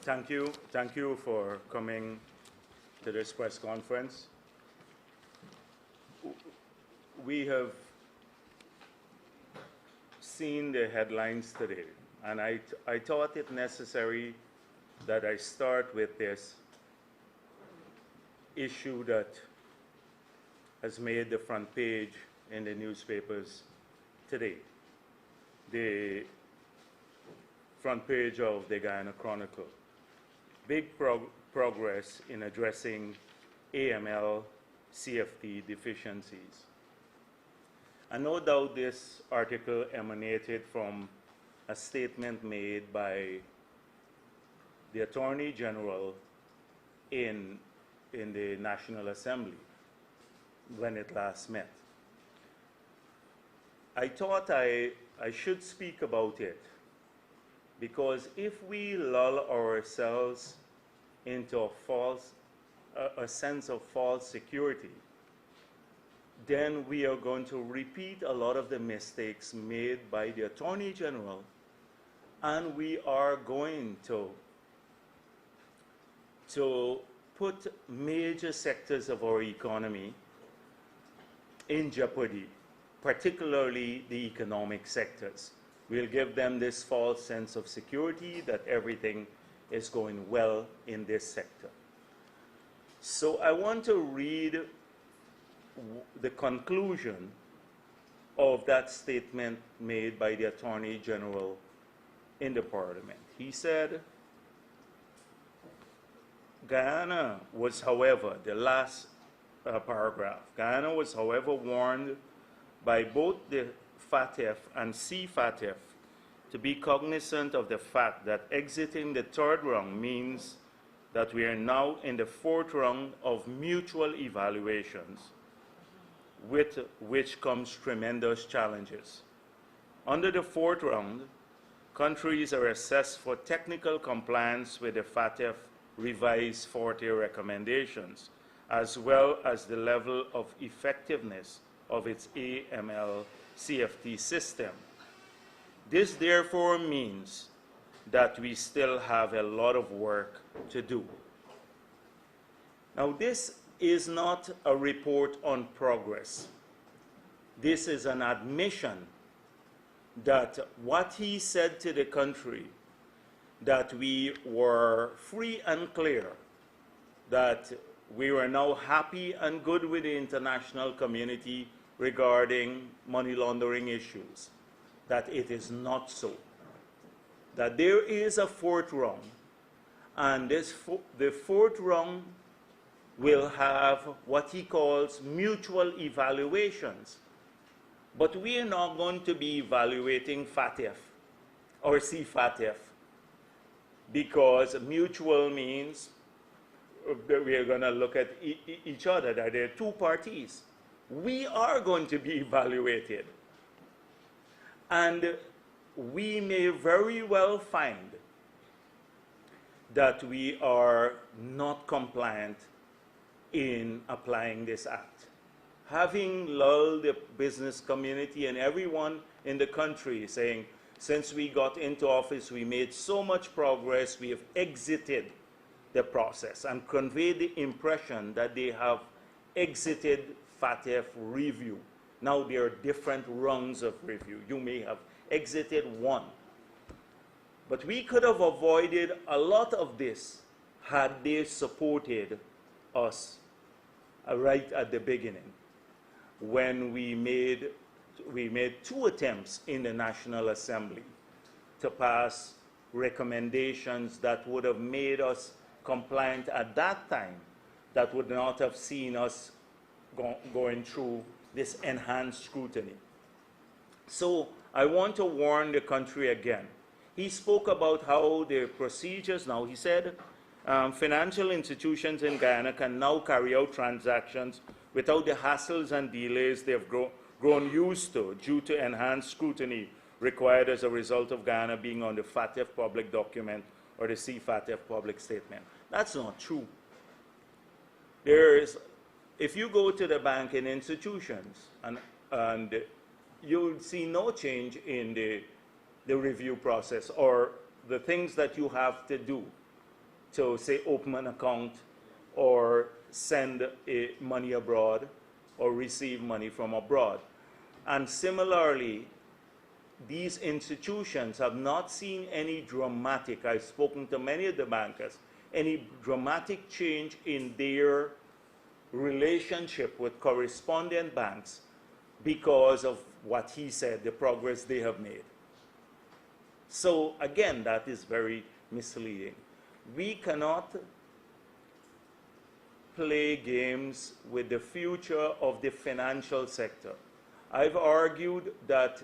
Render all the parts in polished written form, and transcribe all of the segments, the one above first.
Thank you for coming to this press conference. We have seen the headlines today, and I thought it necessary that I start with this issue that has made the front page in the newspapers today. The front page of the Guyana Chronicle. Big progress in addressing AML CFT deficiencies. And no doubt this article emanated from a statement made by the Attorney General in the National Assembly when it last met. I thought I should speak about it because if we lull ourselves into a sense of false security, then we are going to repeat a lot of the mistakes made by the Attorney General, and we are going to put major sectors of our economy in jeopardy, particularly the economic sectors. We'll give them this false sense of security that everything is going well in this sector. So I want to read the conclusion of that statement made by the Attorney General in the Parliament. He said, Guyana was, however, the last paragraph, Guyana was, however, warned by both the FATF and CFATF to be cognizant of the fact that exiting the third round means that we are now in the fourth round of mutual evaluations, with which comes tremendous challenges. Under the fourth round, countries are assessed for technical compliance with the FATF revised 40 recommendations, as well as the level of effectiveness of its AML CFT system. This therefore means that we still have a lot of work to do. Now, this is not a report on progress. This is an admission that what he said to the country, that we were free and clear, that we were now happy and good with the international community regarding money laundering issues, that it is not so. That there is a fourth round, and the fourth round will have what he calls mutual evaluations. But we are not going to be evaluating FATF or CFATF, because mutual means we are going to look at each other, that there are two parties. We are going to be evaluated. And we may very well find that we are not compliant in applying this act. Having lulled the business community and everyone in the country saying, since we got into office, we made so much progress, we have exited the process, and conveyed the impression that they have exited FATF review. Now there are different rungs of review. You may have exited one. But we could have avoided a lot of this had they supported us right at the beginning, when we made two attempts in the National Assembly to pass recommendations that would have made us compliant at that time, that would not have seen us going through this enhanced scrutiny. So I want to warn the country again. He spoke about how the procedures now, he said, financial institutions in Guyana can now carry out transactions without the hassles and delays they have grown used to due to enhanced scrutiny required as a result of Guyana being on the FATF public document or the CFATF public statement. That's not true. If you go to the banking institutions, and you'll see no change in the review process or the things that you have to do to say open an account or send money abroad or receive money from abroad. And similarly, these institutions have not seen any dramatic, I've spoken to many of the bankers, any dramatic change in their relationship with correspondent banks because of what he said, the progress they have made. So again, that is very misleading. We cannot play games with the future of the financial sector. I've argued that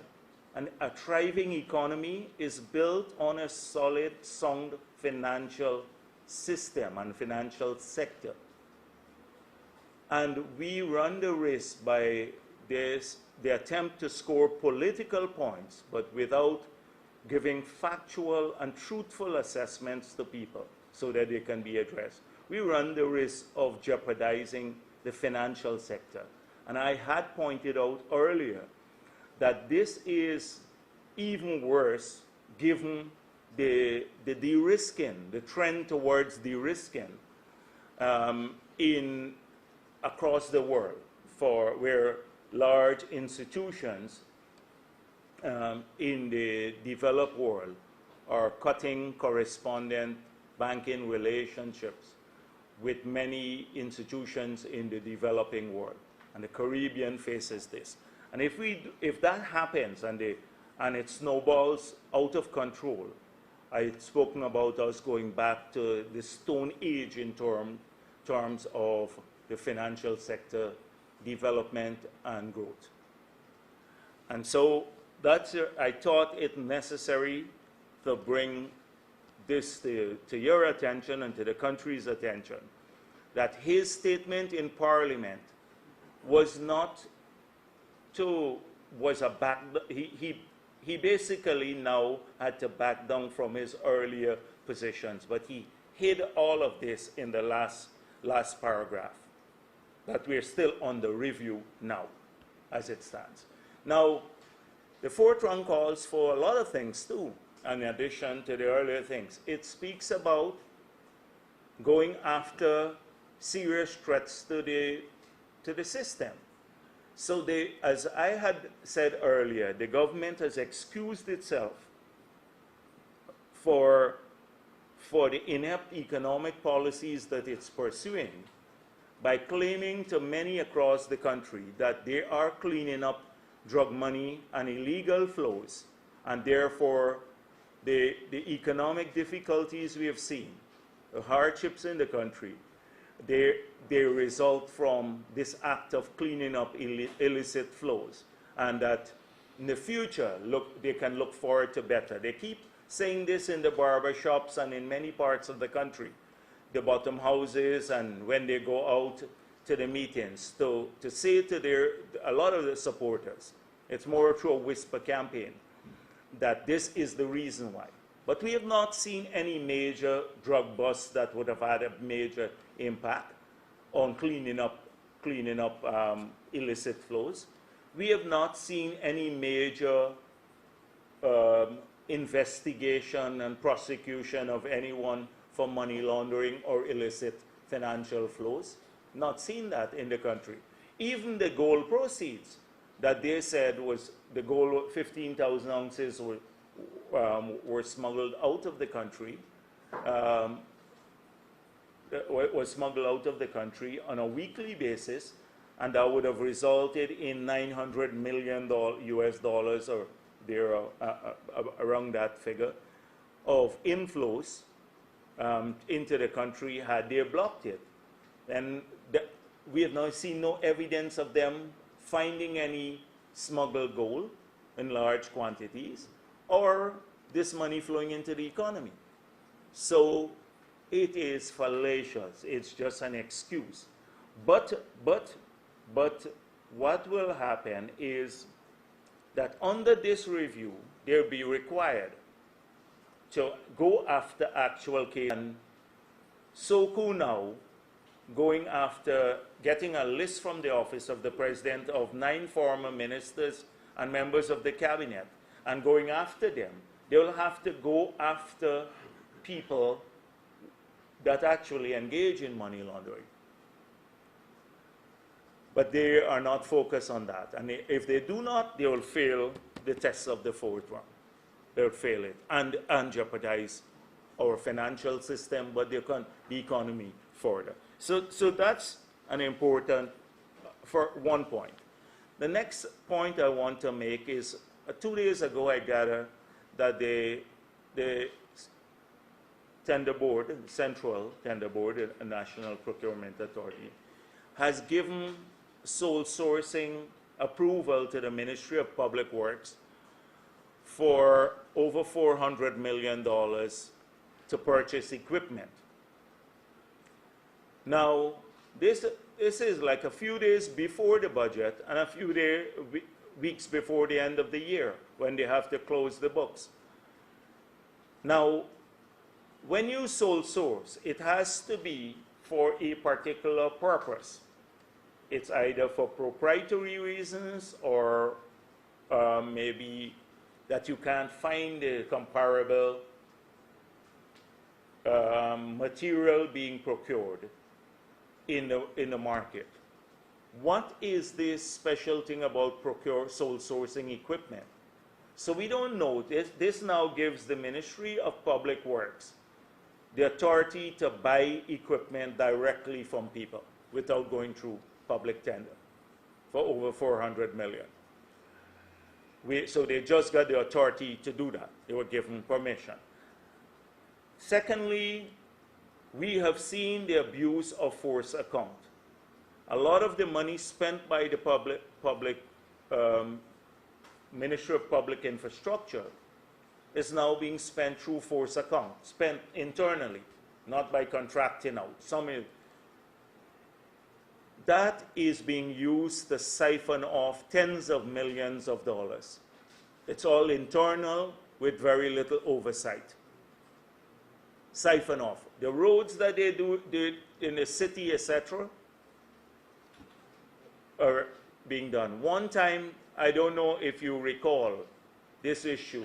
a thriving economy is built on a solid, sound financial system and financial sector. And we run the risk by this, the attempt to score political points, but without giving factual and truthful assessments to people so that they can be addressed. We run the risk of jeopardizing the financial sector. And I had pointed out earlier that this is even worse given the de-risking, the trend towards de-risking across the world, where large institutions in the developed world are cutting correspondent banking relationships with many institutions in the developing world. And the Caribbean faces this. And if that happens and it snowballs out of control, I had spoken about us going back to the Stone Age in terms of the financial sector development and growth. And so I thought it necessary to bring this to your attention and to the country's attention, that his statement in Parliament was not he basically now had to back down from his earlier positions, but he hid all of this in the last paragraph, that we're still under review now, as it stands. Now, the fourth one calls for a lot of things too, in addition to the earlier things. It speaks about going after serious threats to the system. So as I had said earlier, the government has excused itself for the inept economic policies that it's pursuing by claiming to many across the country that they are cleaning up drug money and illegal flows, and therefore the economic difficulties we have seen, the hardships in the country, they result from this act of cleaning up illicit flows, and that in the future, they can look forward to better. They keep saying this in the barber shops and in many parts of the country, the bottom houses, and when they go out to the meetings, to say to a lot of the supporters, it's more through a whisper campaign, that this is the reason why. But we have not seen any major drug busts that would have had a major impact on cleaning up illicit flows. We have not seen any major investigation and prosecution of anyone for money laundering or illicit financial flows. Not seen that in the country. Even the gold proceeds that they said was the gold, 15,000 ounces were smuggled out of the country, was smuggled out of the country on a weekly basis, and that would have resulted in $900 million US dollars, or there around that figure, of inflows into the country had they blocked it. And we have now seen no evidence of them finding any smuggled gold in large quantities, or this money flowing into the economy. So it is fallacious. It's just an excuse. But what will happen is that under this review, they'll be required to go after actual cases. And Soko now going after getting a list from the office of the president of 9 former ministers and members of the cabinet and going after them. They will have to go after people that actually engage in money laundering. But they are not focused on that. And if they do not, they will fail the test of the fourth round. They'll fail it and jeopardize our financial system, but the economy further. So that's an important, for one point. The next point I want to make is, 2 days ago I gathered that the tender board, the Central Tender Board, the National Procurement Authority, has given sole sourcing approval to the Ministry of Public Works for over $400 million to purchase equipment. Now, this is like a few days before the budget and a few weeks before the end of the year when they have to close the books. Now, when you sole source, it has to be for a particular purpose. It's either for proprietary reasons or maybe that you can't find a comparable material being procured in the market. What is this special thing about sole sourcing equipment? So we don't know. This now gives the Ministry of Public Works the authority to buy equipment directly from people without going through public tender for over $400 million. So they just got the authority to do that. They were given permission. Secondly, we have seen the abuse of force account. A lot of the money spent by the Ministry of Public Infrastructure is now being spent through force account, spent internally, not by contracting out. That is being used to siphon off tens of millions of dollars. It's all internal with very little oversight. Siphon off. The roads that they do in the city, etc., are being done. One time, I don't know if you recall this issue,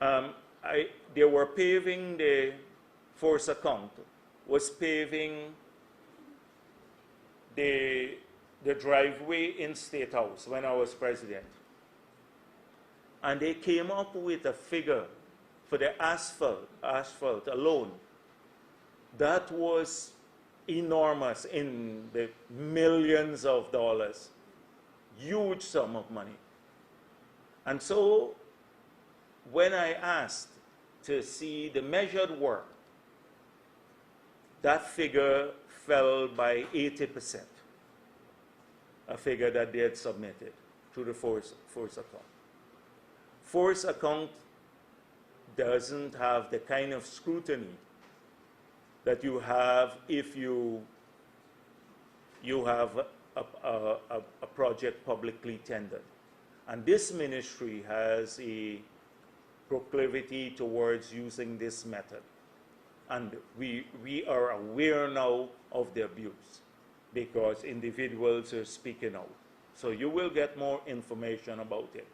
they were paving the force account, was paving the driveway in State House when I was president. And they came up with a figure for the asphalt alone that was enormous, in the millions of dollars, huge sum of money. And so when I asked to see the measured work, that figure fell by 80%, a figure that they had submitted to the force account. Force account doesn't have the kind of scrutiny that you have if you have a project publicly tendered. And this ministry has a proclivity towards using this method. And we are aware now of the abuse because individuals are speaking out. So you will get more information about it.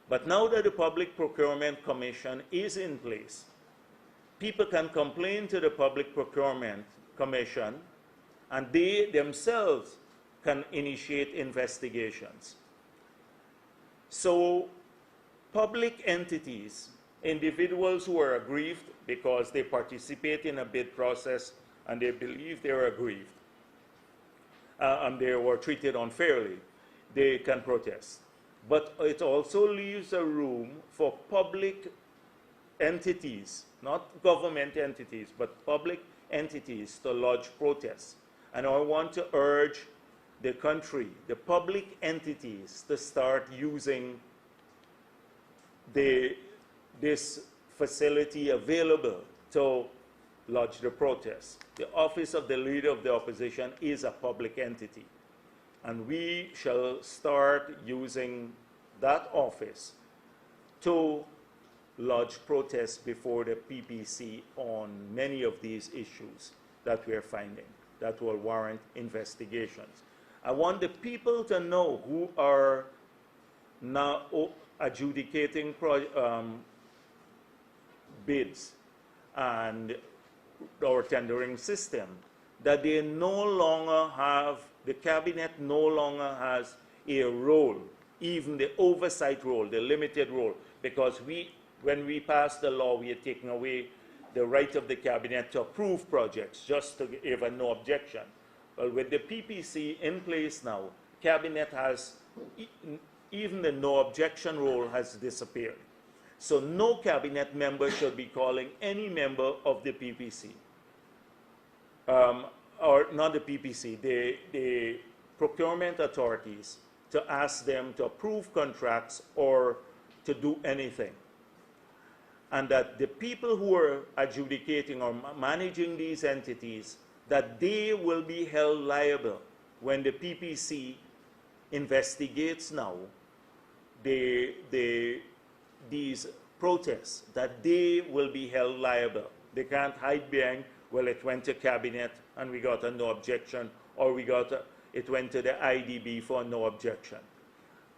But now that the Public Procurement Commission is in place, people can complain to the Public Procurement Commission, and they themselves can initiate investigations. So public entities, individuals who are aggrieved because they participate in a bid process and they believe they are aggrieved and they were treated unfairly, they can protest. But it also leaves a room for public entities, not government entities, but public entities to lodge protests. And I want to urge the country, the public entities, to start using this facility available to lodge the protests. The office of the Leader of the Opposition is a public entity. And we shall start using that office to lodge protests before the PPC on many of these issues that we are finding that will warrant investigations. I want the people to know who are now adjudicating bids and our tendering system, that they no longer have, the cabinet no longer has a role, even the oversight role, the limited role, because when we passed the law, we are taking away the right of the cabinet to approve projects, just to give a no objection. Well, with the PPC in place now, cabinet has, even the no objection role has disappeared. So no cabinet member should be calling any member of the PPC, or not the PPC, the procurement authorities, to ask them to approve contracts or to do anything. And that the people who are adjudicating or managing these entities, that they will be held liable when the PPC investigates now these protests, that they will be held liable. They can't hide behind, well, it went to cabinet and we got a no objection, or it went to the IDB for no objection.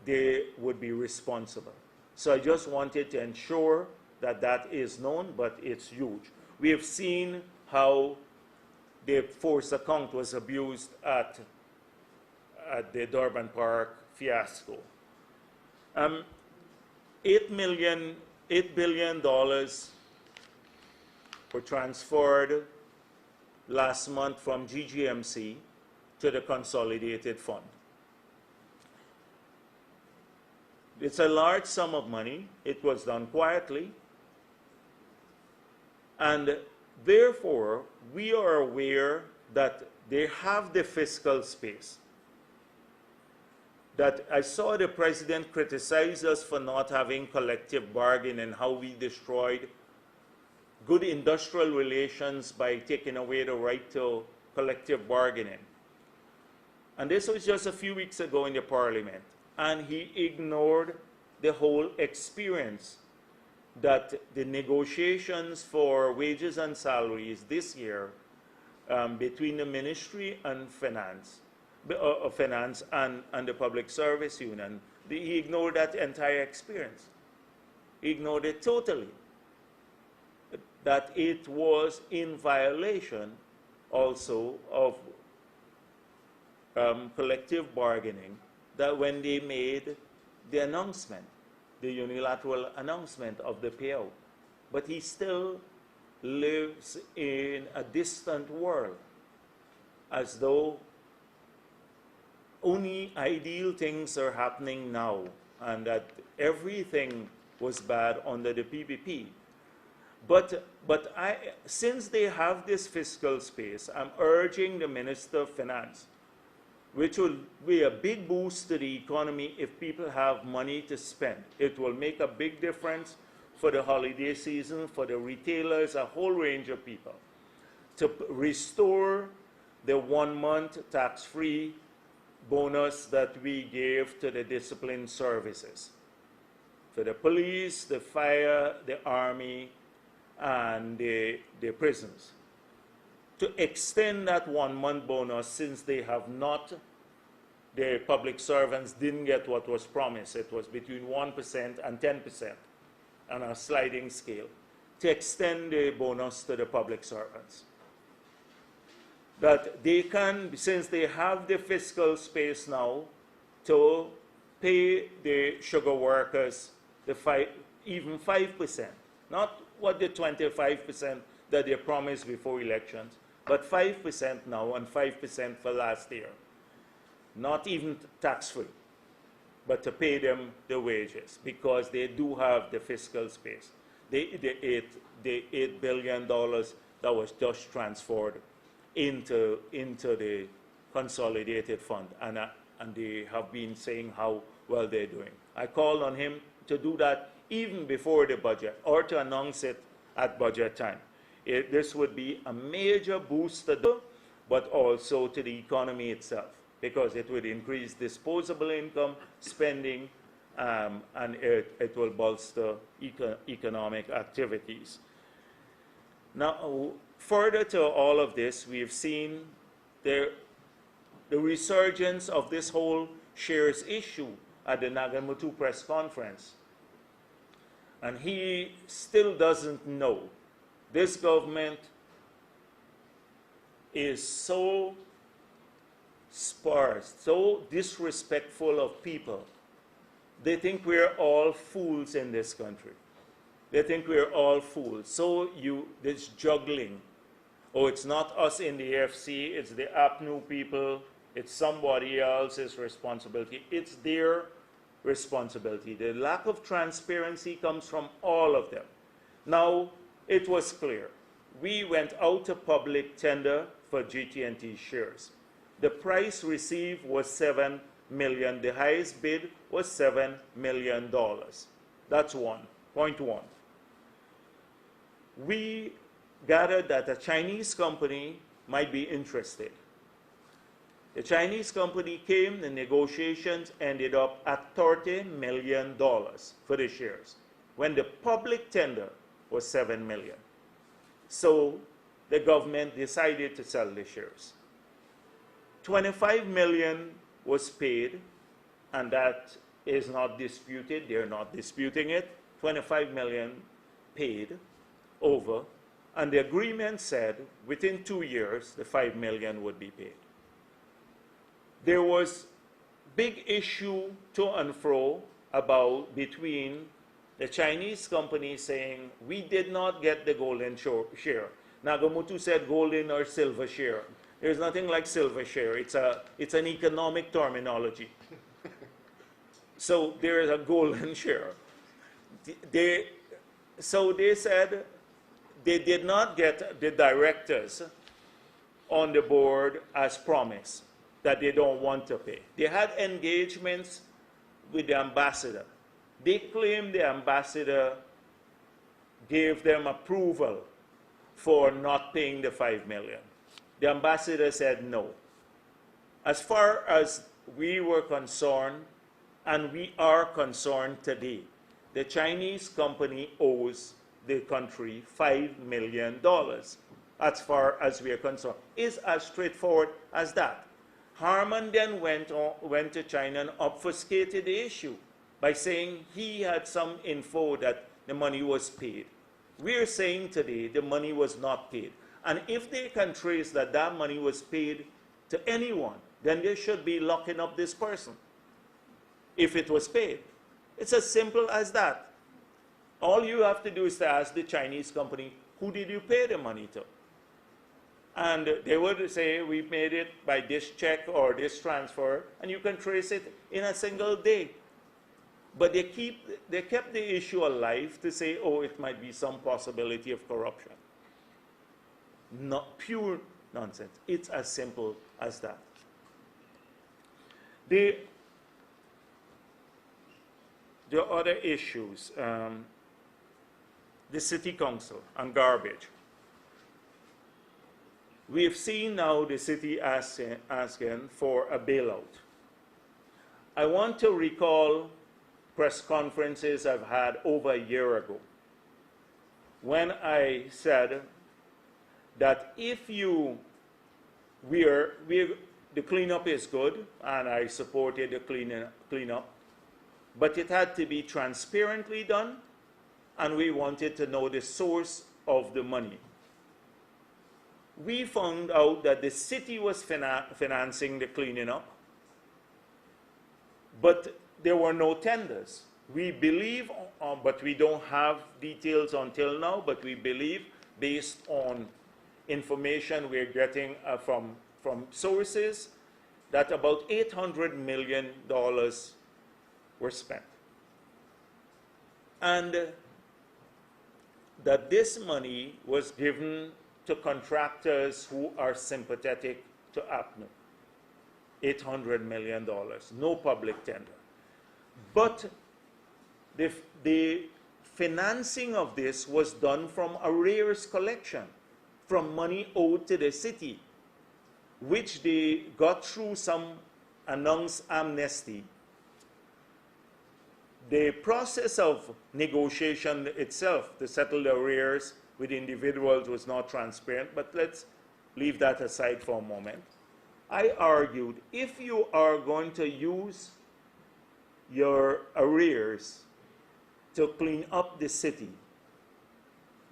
They would be responsible. So I just wanted to ensure that that is known, but it's huge. We have seen how the force account was abused at the Durban Park fiasco. $8 billion were transferred last month from GGMC to the Consolidated Fund. It's a large sum of money. It was done quietly. And therefore, we are aware that they have the fiscal space. That I saw the president criticize us for not having collective bargaining and how we destroyed good industrial relations by taking away the right to collective bargaining. And this was just a few weeks ago in the parliament. And he ignored the whole experience that the negotiations for wages and salaries this year between the Ministry and Finance, and the Public Service Union, he ignored that entire experience. He ignored it totally. That it was in violation also of collective bargaining, that when they made the announcement, the unilateral announcement of the payout. But he still lives in a distant world, as though only ideal things are happening now, and that everything was bad under the PPP. But since they have this fiscal space, I'm urging the Minister of Finance, which will be a big boost to the economy if people have money to spend. It will make a big difference for the holiday season, for the retailers, a whole range of people, to restore the 1 month tax-free bonus that we gave to the discipline services, for the police, the fire, the army, and the prisons. To extend that 1 month bonus, since they have not, the public servants didn't get what was promised. It was between 1% and 10% on a sliding scale. To extend the bonus to the public servants. That they can, since they have the fiscal space now, to pay the sugar workers even 5%, not what the 25% that they promised before elections, but 5% now and 5% for last year. Not even tax-free, but to pay them the wages, because they do have the fiscal space. The $8 billion that was just transferred into the Consolidated Fund, and they have been saying how well they're doing. I called on him to do that even before the budget, or to announce it at budget time. This would be a major boost to them, but also to the economy itself, because it would increase disposable income, spending, and it will bolster economic activities. Now, further to all of this, we have seen the resurgence of this whole shares issue at the Nagamutu press conference. And he still doesn't know. This government is so sparse, so disrespectful of people. They think we're all fools in this country. They think we're all fools. So this juggling. Oh, it's not us in the AFC, it's the APNU people, it's somebody else's responsibility. It's their responsibility. The lack of transparency comes from all of them. Now, it was clear. We went out to public tender for GT&T shares. The price received was $7 million. The highest bid was $7 million. That's point one. We gathered that a Chinese company might be interested. The Chinese company came, the negotiations ended up at $30 million for the shares, when the public tender was $7 million. So the government decided to sell the shares. $25 million was paid, and that is not disputed. They're not disputing it. $25 million paid over, and the agreement said within 2 years the $5 million would be paid. There was big issue to and fro between the Chinese company saying we did not get the golden share. Nagamoto said golden or silver share. There's nothing like silver share. It's an economic terminology. So there is a golden share. So they said they did not get the directors on the board as promised, that they don't want to pay. They had engagements with the ambassador. They claimed the ambassador gave them approval for not paying the $5 million. The ambassador said no. As far as we were concerned, and we are concerned today, the Chinese company owes the country $5 million. As far as we are concerned, it's as straightforward as that. Harman then went to China and obfuscated the issue by saying he had some info that the money was paid. We're saying today the money was not paid. And if they can trace that that money was paid to anyone, then they should be locking up this person if it was paid. It's as simple as that. All you have to do is to ask the Chinese company, who did you pay the money to? And they would say, we made it by this check or this transfer, and you can trace it in a single day. But they kept the issue alive to say, oh, it might be some possibility of corruption. Not pure nonsense. It's as simple as that. The other issues, the city council and garbage. We have seen now the city asking for a bailout. I want to recall press conferences I've had over a year ago when I said that if the cleanup is good, and I supported the cleanup, but it had to be transparently done, and we wanted to know the source of the money. We found out that the city was financing the cleaning up, but there were no tenders. We believe, but we don't have details until now, but we believe, based on information we're getting from sources, that about $800 million were spent. And that this money was given to contractors who are sympathetic to APNU. $800 million, no public tender. But the financing of this was done from arrears collection, from money owed to the city, which they got through some announced amnesty. The process of negotiation itself to settle the arrears with individuals was not transparent, but let's leave that aside for a moment. I argued, if you are going to use your arrears to clean up the city,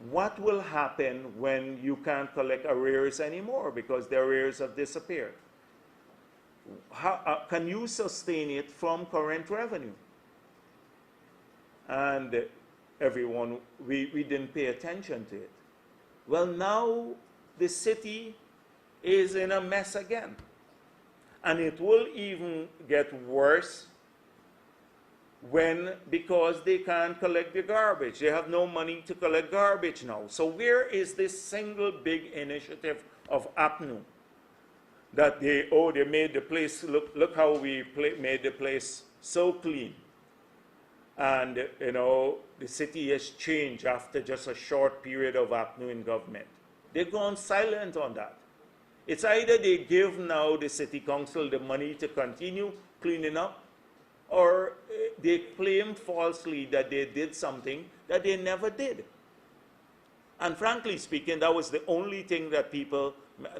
What will happen when you can't collect arrears anymore because the arrears have disappeared? How can you sustain it from current revenue? And everyone, we didn't pay attention to it. Well, now the city is in a mess again. And it will even get worse because they can't collect the garbage. They have no money to collect garbage now. So where is this single big initiative of APNU that they made the place, look how we made the place so clean. And, you know, the city has changed after just a short period of APNU in government. They've gone silent on that. It's either they give now the city council the money to continue cleaning up, or they claim falsely that they did something that they never did. And frankly speaking, that was the only thing that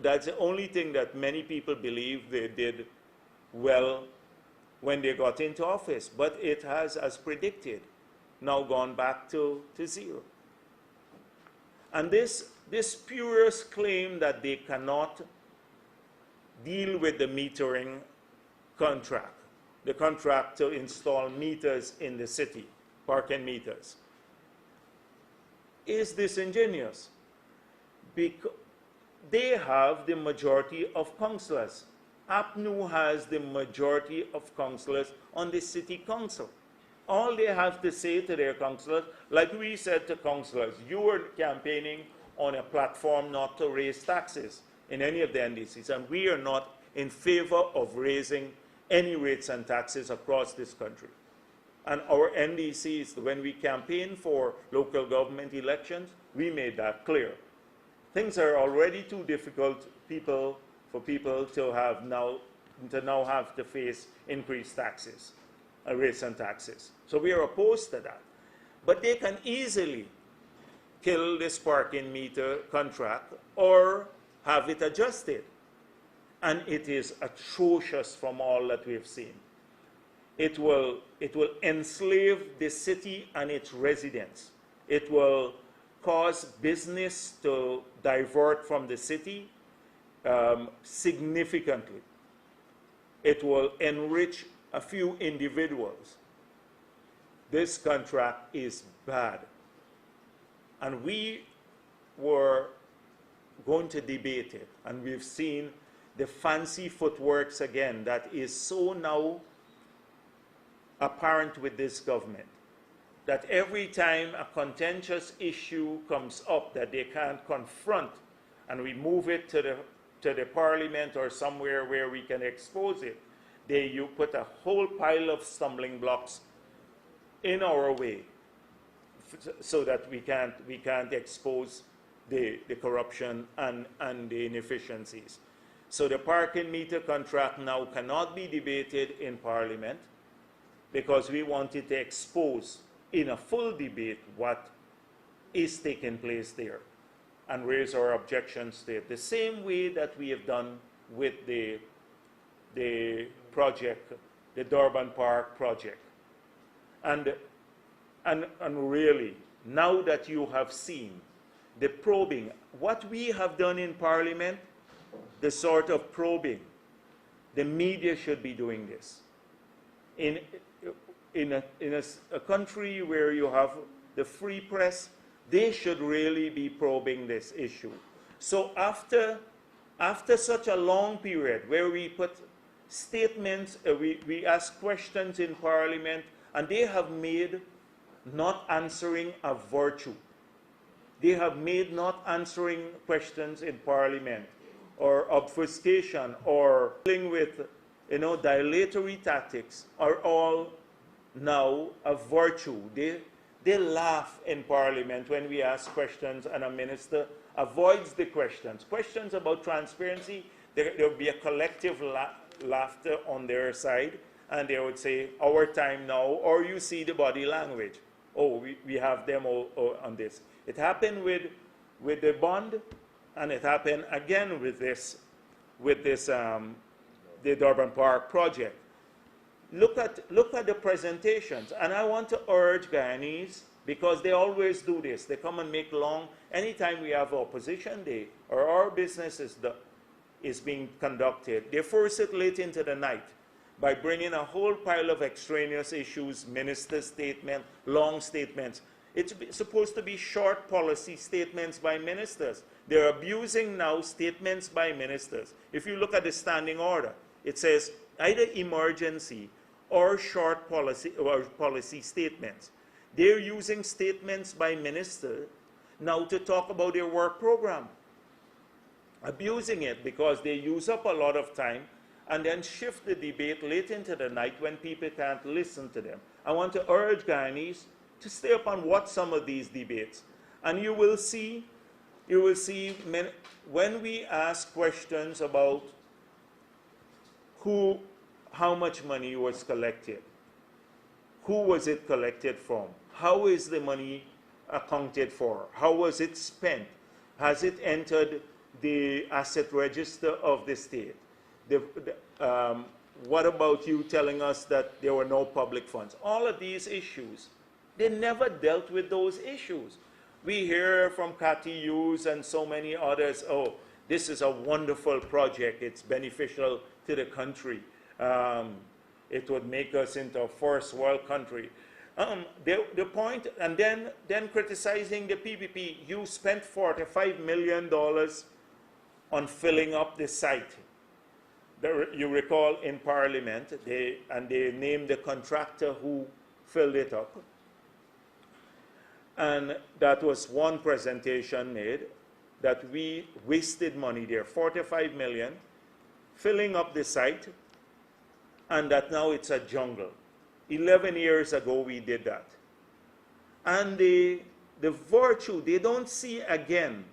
that's the only thing that many people believe they did well when they got into office. But it has, as predicted, now gone back to zero. And this spurious claim that they cannot deal with the metering contract, the contract to install meters in the city, parking meters, is disingenuous. Because they have the majority of councillors. APNU has the majority of councillors on the city council. All they have to say to their councillors, like we said to councillors, you were campaigning on a platform not to raise taxes in any of the NDCs, and we are not in favor of raising any rates and taxes across this country. And our NDCs, when we campaign for local government elections, we made that clear. Things are already too difficult for people to now have to face increased taxes, rates and taxes. So we are opposed to that. But they can easily kill this parking meter contract or have it adjusted. And it is atrocious from all that we've seen. It will enslave the city and its residents. It will cause business to divert from the city significantly. It will enrich a few individuals. This contract is bad. And we were going to debate it, and we've seen the fancy footworks again that is so now apparent with this government, that every time a contentious issue comes up that they can't confront and we move it to the parliament or somewhere where we can expose it, you put a whole pile of stumbling blocks in our way so that we can't expose the corruption and the inefficiencies. So the parking meter contract now cannot be debated in Parliament because we wanted to expose in a full debate what is taking place there and raise our objections to it. The same way that we have done with the project, the Durban Park project. And really, now that you have seen the probing, what we have done in Parliament, the sort of probing, the media should be doing this. In a country where you have the free press, they should really be probing this issue. So after such a long period where we put statements, we ask questions in Parliament, and they have made not answering a virtue. They have made not answering questions in Parliament or obfuscation or dealing with, dilatory tactics are all now a virtue. They laugh in Parliament when we ask questions and a minister avoids the questions. Questions about transparency, there will be a collective laughter on their side, and they would say, our time now, or you see the body language. Oh, we have them on this. It happened with the bond, and it happened again with this the Durban Park project. Look at the presentations, and I want to urge Guyanese, because they always do this. They come and make long, anytime we have opposition day or our business is being conducted, they force it late into the night by bringing a whole pile of extraneous issues, minister statements, long statements. It's supposed to be short policy statements by ministers. They're abusing now statements by ministers. If you look at the standing order, it says either emergency or short policy or policy statements. They're using statements by ministers now to talk about their work program, abusing it because they use up a lot of time and then shift the debate late into the night when people can't listen to them. I want to urge Guyanese to stay up on what some of these debates. And you will see when we ask questions about how much money was collected, who was it collected from, how is the money accounted for, how was it spent, has it entered the asset register of the state, what about you telling us that there were no public funds? All of these issues, they never dealt with those issues. We hear from Cathy Hughes and so many others, oh, this is a wonderful project, it's beneficial to the country. It would make us into a first world country. The point, and then criticizing the PPP, you spent $45 million on filling up the site. You recall in Parliament, they named the contractor who filled it up. And that was one presentation made, that we wasted money there, $45 million, filling up the site, and that now it's a jungle. 11 years ago we did that. And the virtue, they don't see again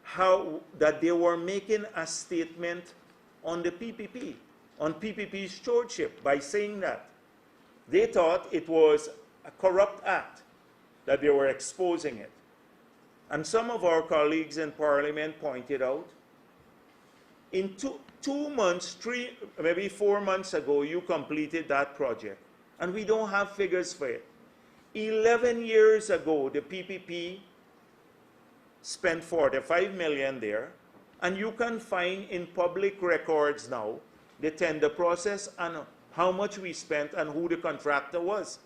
how that they were making a statement on the PPP, on PPP stewardship by saying that. They thought it was a corrupt act, that they were exposing it. And some of our colleagues in Parliament pointed out, in 2 months, maybe 4 months ago, you completed that project, and we don't have figures for it. 11 years ago, the PPP spent $45 million there, and you can find in public records now the tender process and how much we spent and who the contractor was.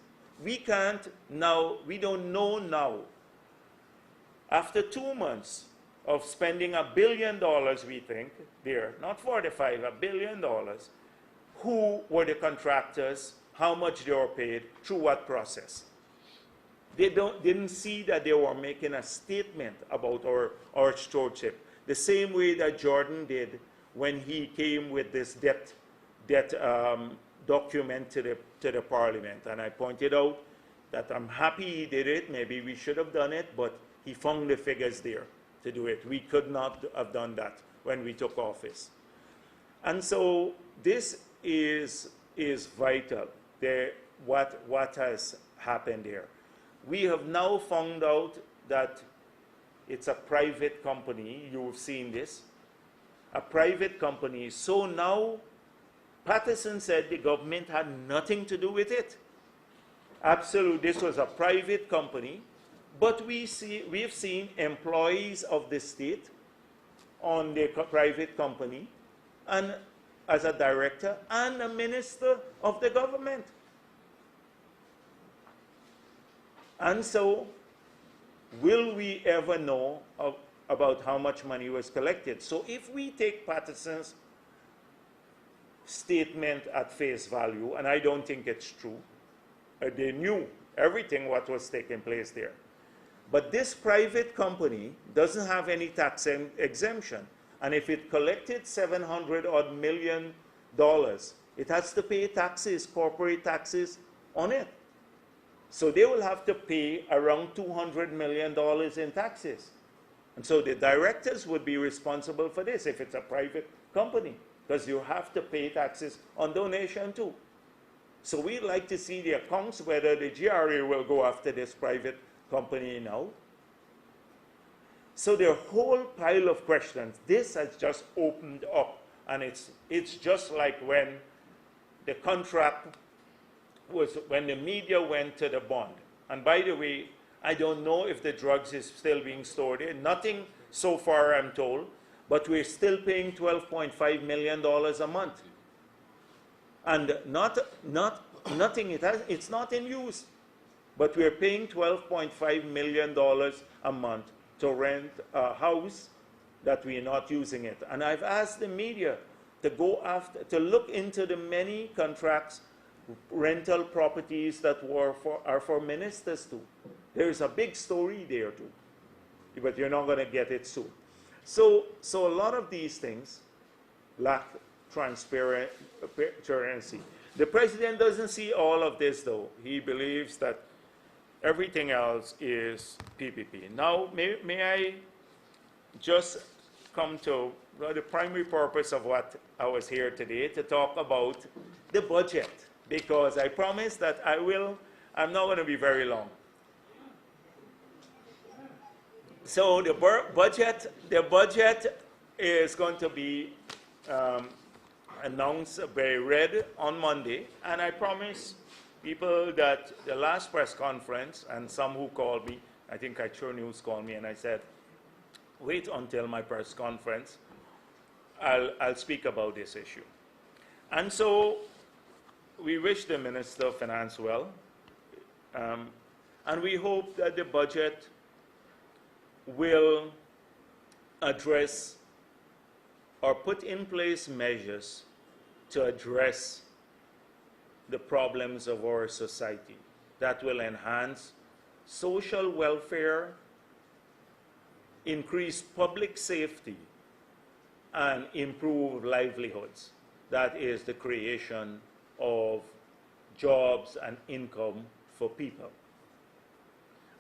We can't now, we don't know now, after 2 months of spending $1 billion, we think, there, not 45, $1 billion, who were the contractors, how much they were paid, through what process. They didn't see that they were making a statement about our stewardship, the same way that Jordan did when he came with this debt document to the Parliament. And I pointed out that I'm happy he did it. Maybe we should have done it, but he found the figures there to do it. We could not have done that when we took office. And so this is vital, what has happened there. We have now found out that it's a private company. You've seen this. A private company. So now Patterson said the government had nothing to do with it. Absolutely, this was a private company. But we've seen employees of the state on the private company, and as a director, and a minister of the government. And so, will we ever know about how much money was collected? So if we take Patterson's statement at face value, and I don't think it's true, they knew everything what was taking place there. But this private company doesn't have any tax exemption. And if it collected $700 million, it has to pay taxes, corporate taxes on it. So they will have to pay around $200 million in taxes. And so the directors would be responsible for this if it's a private company, because you have to pay taxes on donation too. So we'd like to see the accounts, whether the GRA will go after this private company now. So the whole pile of questions, this has just opened up, and it's just like when the contract was, when the media went to the bond. And by the way, I don't know if the drugs is still being stored there. Nothing so far, I'm told, but we're still paying $12.5 million a month. And nothing, it's not in use. But we're paying $12.5 million a month to rent a house that we're not using it. And I've asked the media to go after, to look into the many contracts, rental properties that are for ministers too. There's a big story there too, but you're not going to get it soon. So a lot of these things lack transparency. The president doesn't see all of this though. He believes that everything else is PPP. Now, may I just come to the primary purpose of what I was here today, to talk about the budget, because I promised that I'm not going to be very long. So the budget is going to be announced, read on Monday, and I promise people that the last press conference, and some who called me, I think Kaichur News called me, and I said, wait until my press conference, I'll speak about this issue. And so we wish the Minister of Finance well, and we hope that the budget will address or put in place measures to address the problems of our society that will enhance social welfare, increase public safety, and improve livelihoods. That is the creation of jobs and income for people.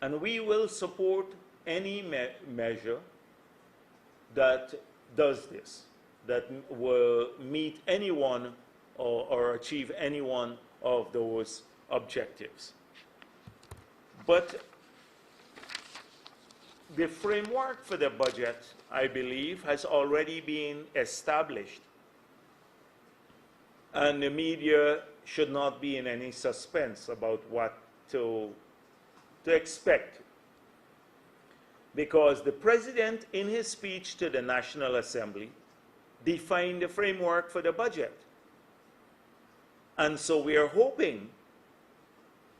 And we will support any measure that does this, that will meet anyone or achieve any one of those objectives. But the framework for the budget, I believe, has already been established. And the media should not be in any suspense about what to expect. Because the president, in his speech to the National Assembly, defined the framework for the budget. And so we are hoping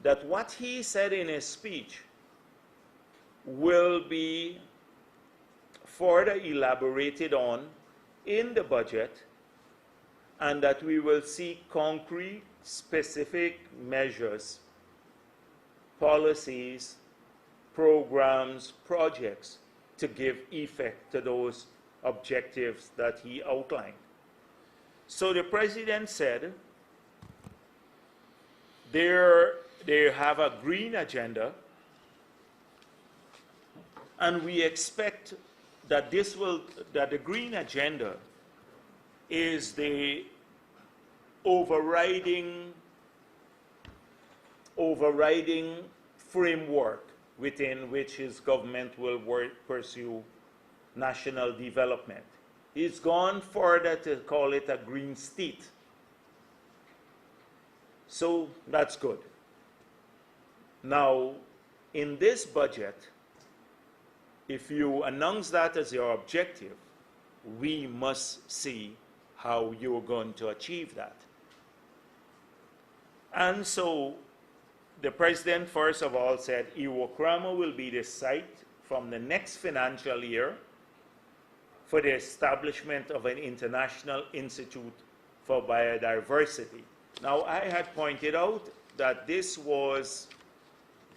that what he said in his speech will be further elaborated on in the budget, and that we will see concrete, specific measures, policies, programs, projects to give effect to those objectives that he outlined. So the president said they have a green agenda, and we expect that that the green agenda is the overriding framework within which his government will pursue national development. He's gone further to call it a green state. So that's good. Now, in this budget, if you announce that as your objective, we must see how you're going to achieve that. And so the president, first of all, said Iwokrama will be the site from the next financial year for the establishment of an International Institute for Biodiversity. Now, I had pointed out that this was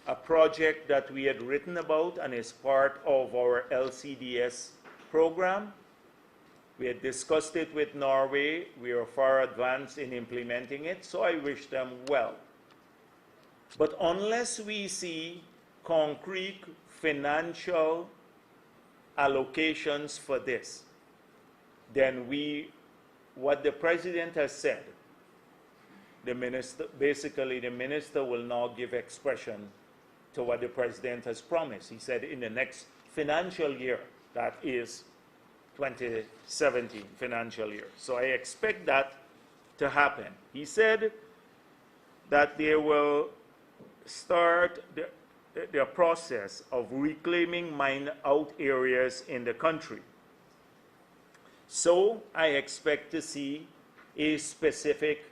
a project that we had written about and is part of our LCDS program. We had discussed it with Norway. We are far advanced in implementing it, so I wish them well. But unless we see concrete financial allocations for this, then what the president has said, basically the minister will now give expression to what the president has promised. He said in the next financial year, that is 2017 financial year. So I expect that to happen. He said that they will start the process of reclaiming mined out areas in the country. So I expect to see a specific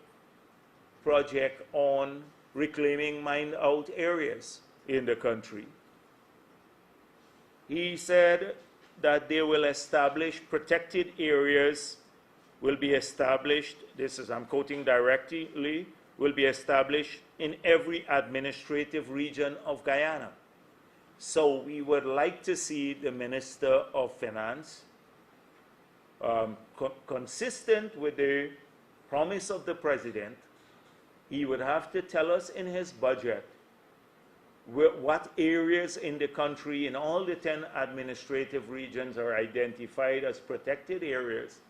project on reclaiming mined out areas in the country. He said that they will establish protected areas, will be established, this is, I'm quoting directly, will be established in every administrative region of Guyana. So we would like to see the Minister of Finance, consistent with the promise of the President, he would have to tell us in his budget what areas in the country, in all the 10 administrative regions, are identified as protected areas,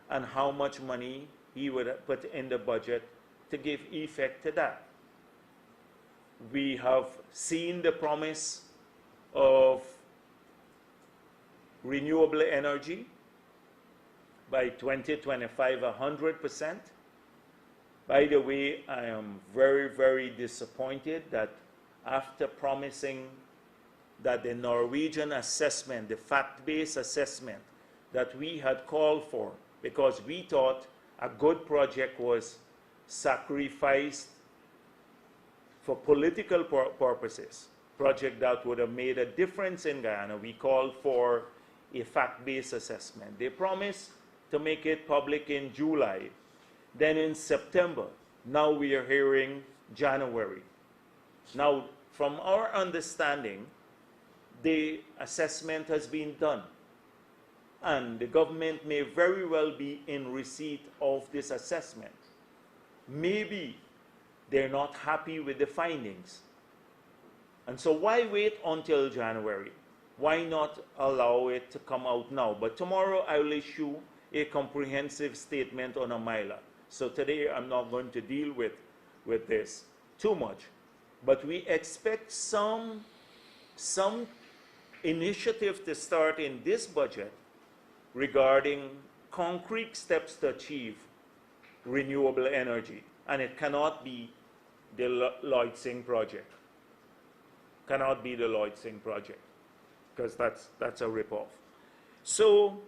and how much money he would put in the budget to give effect to that. We have seen the promise of renewable energy by 2025, 100%. By the way, I am very, very disappointed that after promising that the Norwegian assessment, the fact-based assessment that we had called for, because we thought a good project was sacrificed for political purposes, project that would have made a difference in Guyana, we called for a fact-based assessment. They promised to make it public in July, then in September. Now we are hearing January. Now, from our understanding, the assessment has been done, and the government may very well be in receipt of this assessment. Maybe they're not happy with the findings. And so why wait until January? Why not allow it to come out now? But tomorrow I will issue a comprehensive statement on a MILA. So today I'm not going to deal with this too much. But we expect some initiative to start in this budget regarding concrete steps to achieve renewable energy. And it cannot be the Lloyd Singh project. Cannot be the Lloyd Singh project, because that's a ripoff. So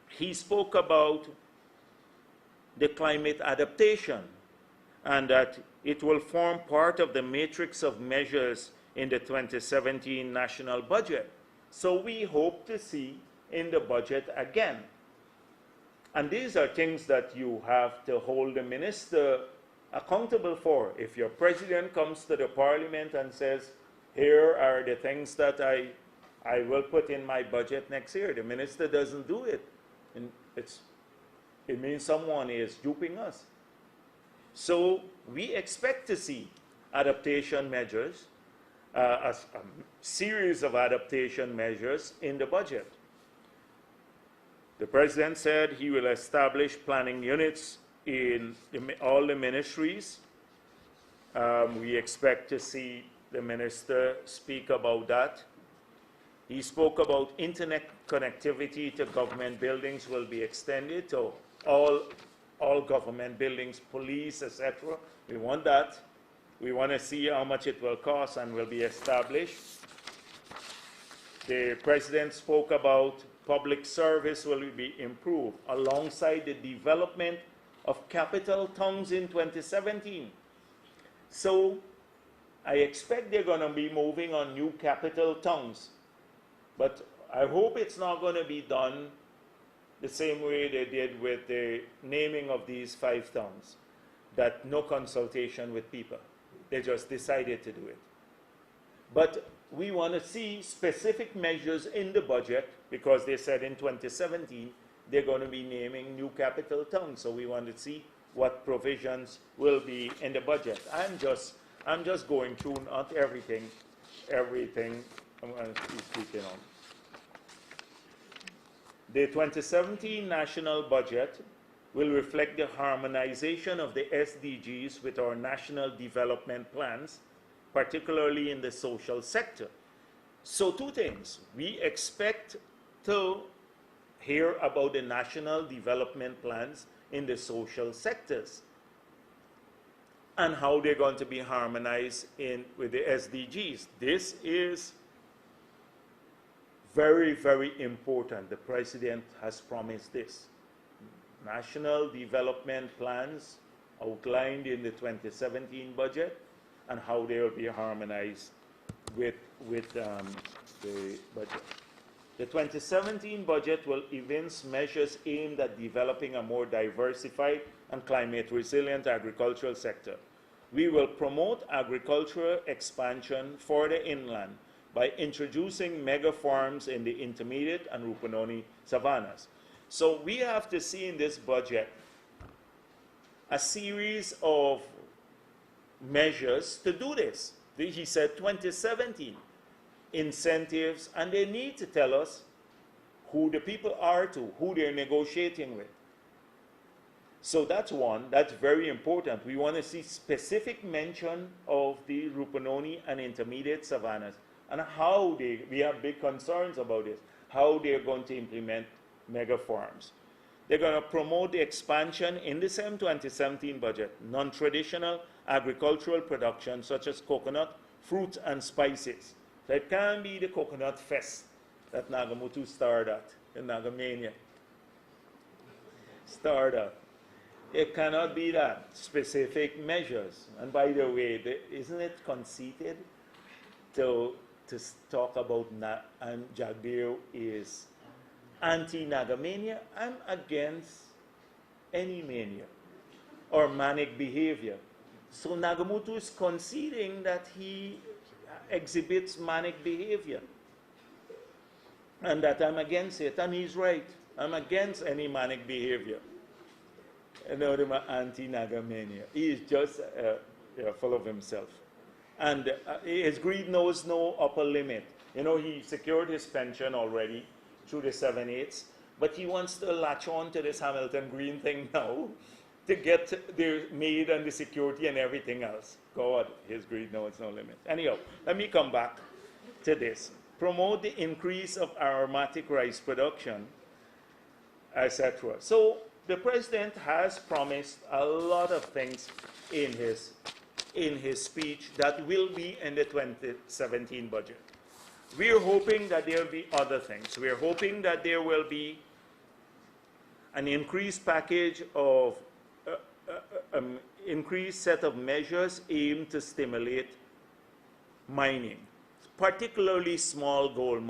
he spoke about the climate adaptation, and that it will form part of the matrix of measures in the 2017 national budget. So we hope to see in the budget again. And these are things that you have to hold the minister accountable for. If your president comes to the parliament and says, here are the things that I will put in my budget next year, the minister doesn't do it, and it means someone is duping us. So we expect to see adaptation measures, a series of adaptation measures in the budget. The president said he will establish planning units in all the ministries. We expect to see the minister speak about that. He spoke about internet connectivity to government buildings will be extended to all government buildings, police, etc. We want that. We want to see how much it will cost and will be established. The president spoke about public service will be improved alongside the development of capital towns in 2017. So I expect they're going to be moving on new capital towns. But I hope it's not going to be done the same way they did with the naming of these 5 towns, that no consultation with people. They just decided to do it. But we want to see specific measures in the budget, because they said in 2017 they're going to be naming new capital towns. So we want to see what provisions will be in the budget. I'm just going through, not everything I'm going to be speaking on. The 2017 national budget will reflect the harmonization of the SDGs with our national development plans, particularly in the social sector. So 2 things. We expect to hear about the national development plans in the social sectors. and how they're going to be harmonized with the SDGs. This is very, very important. The President has promised this. National development plans outlined in the 2017 budget and how they will be harmonized with the budget. The 2017 budget will evince measures aimed at developing a more diversified and climate resilient agricultural sector. We will promote agricultural expansion for the inland by introducing mega farms in the intermediate and Rupunoni savannas. So we have to see in this budget a series of measures to do this. He said 2017 incentives, and they need to tell us who the people are to, who they're negotiating with. So that's one, that's very important. We want to see specific mention of the Rupunoni and intermediate savannas and how we have big concerns about this, how they're going to implement mega farms. They're going to promote the expansion in the same 2017 budget, non-traditional agricultural production such as coconut, fruits, and spices. So it can be the coconut fest that Nagamutu started at, in Nagamania. It cannot be that. Specific measures. And by the way, isn't it conceited to talk about and Jagdeo is anti-Nagamania? I'm against any mania or manic behavior. So Nagamutu is conceding that he exhibits manic behavior and that I'm against it, and he's right. I'm against any manic behavior. You know, the anti-Nagamania. He is just full of himself. And his greed knows no upper limit. You know, he secured his pension already through the 7/8, but he wants to latch on to this Hamilton Green thing now to get the maid and the security and everything else. God, his greed knows no limit. Anyhow, let me come back to this. Promote the increase of aromatic rice production, etc. So the president has promised a lot of things in his speech that will be in the 2017 budget. We're hoping that there will be other things. We're hoping that there will be an increased package of increased set of measures aimed to stimulate mining, particularly small gold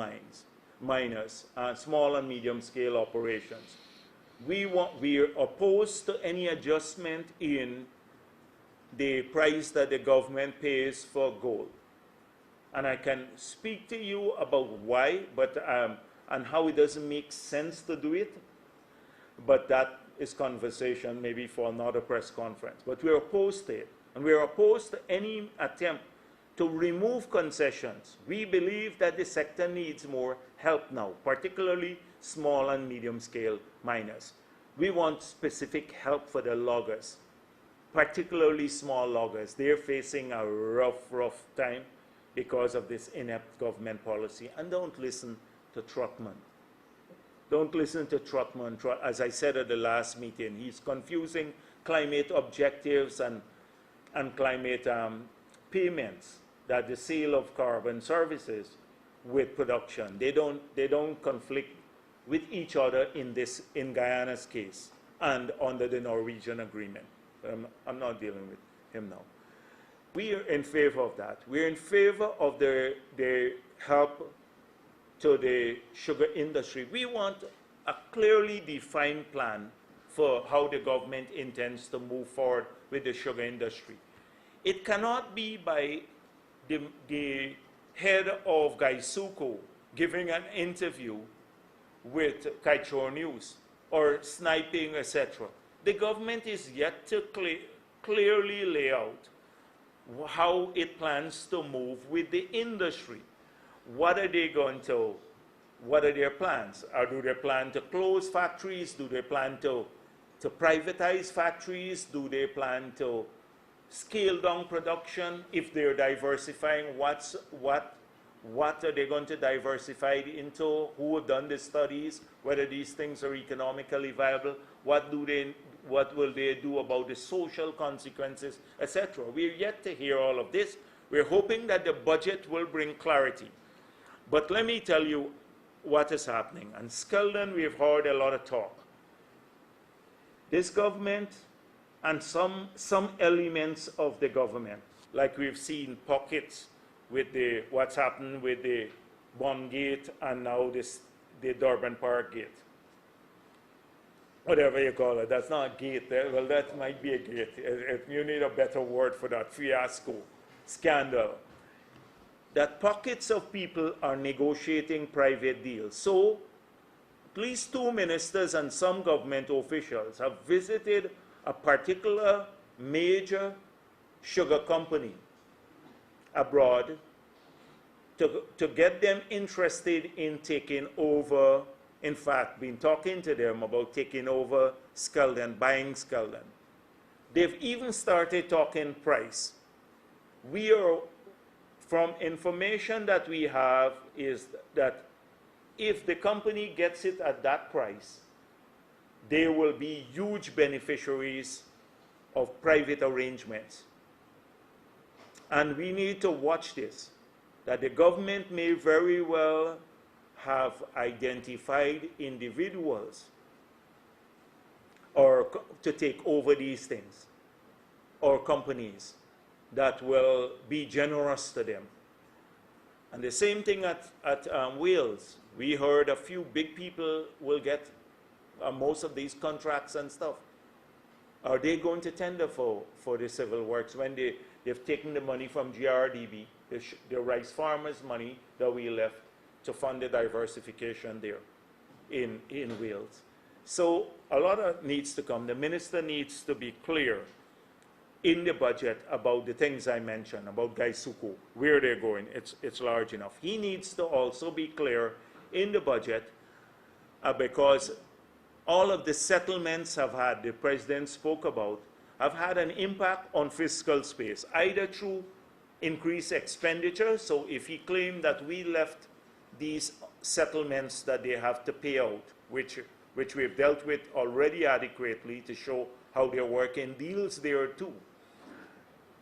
miners, small and medium scale operations. We are opposed to any adjustment in the price that the government pays for gold. And I can speak to you about why, but and how it doesn't make sense to do it. But that is conversation maybe for another press conference. But we're opposed to it. And we're opposed to any attempt to remove concessions. We believe that the sector needs more help now, particularly small and medium scale miners. We want specific help for the loggers, particularly small loggers. They're facing a rough time because of this inept government policy. And don't listen to Trotman. Don't listen to Trotman. As I said at the last meeting, he's confusing climate objectives and climate payments, that the sale of carbon services with production. They don't conflict with each other in Guyana's case and under the Norwegian agreement. I'm not dealing with him now. We are in favor of that. We're in favor of the help to the sugar industry. We want a clearly defined plan for how the government intends to move forward with the sugar industry. It cannot be by the head of Gaisuko giving an interview with Kaichor News or sniping, etc. The government is yet to clearly lay out how it plans to move with the industry. What are they going to, what are their plans? Do they plan to close factories? Do they plan to privatize factories? Do they plan to scale down production? If they're diversifying, what are they going to diversify into? Who have done the studies? Whether these things are economically viable? What do they What will they do about the social consequences, etc.? We're yet to hear all of this. We're hoping that the budget will bring clarity. But let me tell you what is happening. And Skeldon, we've heard a lot of talk. This government and some elements of the government, like we've seen pockets with what's happened with the Bond Gate and now the Durban Park Gate. Whatever you call it, that's not a gate. Well, that might be a gate. If you need a better word for that, fiasco, scandal. That pockets of people are negotiating private deals. So, at least 2 ministers and some government officials have visited a particular major sugar company abroad to get them interested in taking over, in fact, been talking to them about taking over Skeldon, buying Skeldon. They've even started talking price. We are, from information that we have, is that if the company gets it at that price, they will be huge beneficiaries of private arrangements. And we need to watch this, that the government may very well have identified individuals or to take over these things, or companies that will be generous to them. And the same thing at Wales. We heard a few big people will get most of these contracts and stuff. Are they going to tender for the civil works when they've taken the money from GRDB, the rice farmers' money that we left to fund the diversification there in Wales? So a lot of needs to come. The minister needs to be clear in the budget about the things I mentioned, about Gaisuku, where they're going. It's large enough. He needs to also be clear in the budget because all of the settlements the president spoke about, have had an impact on fiscal space, either through increased expenditure. So if he claimed that we left these settlements that they have to pay out, which we've dealt with already adequately to show how they're working deals there too,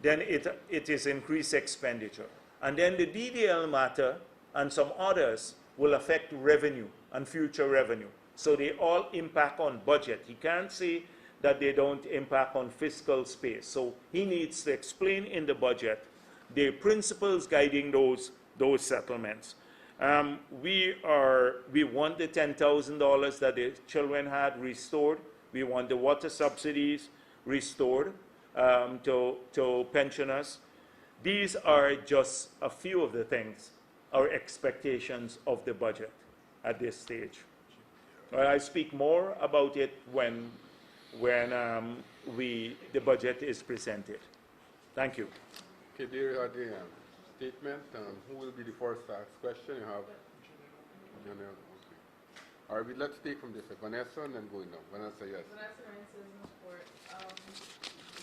then it is increased expenditure. And then the DDL matter and some others will affect revenue and future revenue. So they all impact on budget. He can't say that they don't impact on fiscal space. So he needs to explain in the budget the principles guiding those settlements. We want the $10,000 that the children had restored. We want the water subsidies restored to pensioners. These are just a few of the things, our expectations of the budget at this stage. I speak more about it when the budget is presented. Thank you. Okay, there are the statement. Who will be the first to ask question? You have. Okay. All right, let's take from this. Vanessa and then going down. Vanessa, yes. Vanessa Ryan, Citizen Report.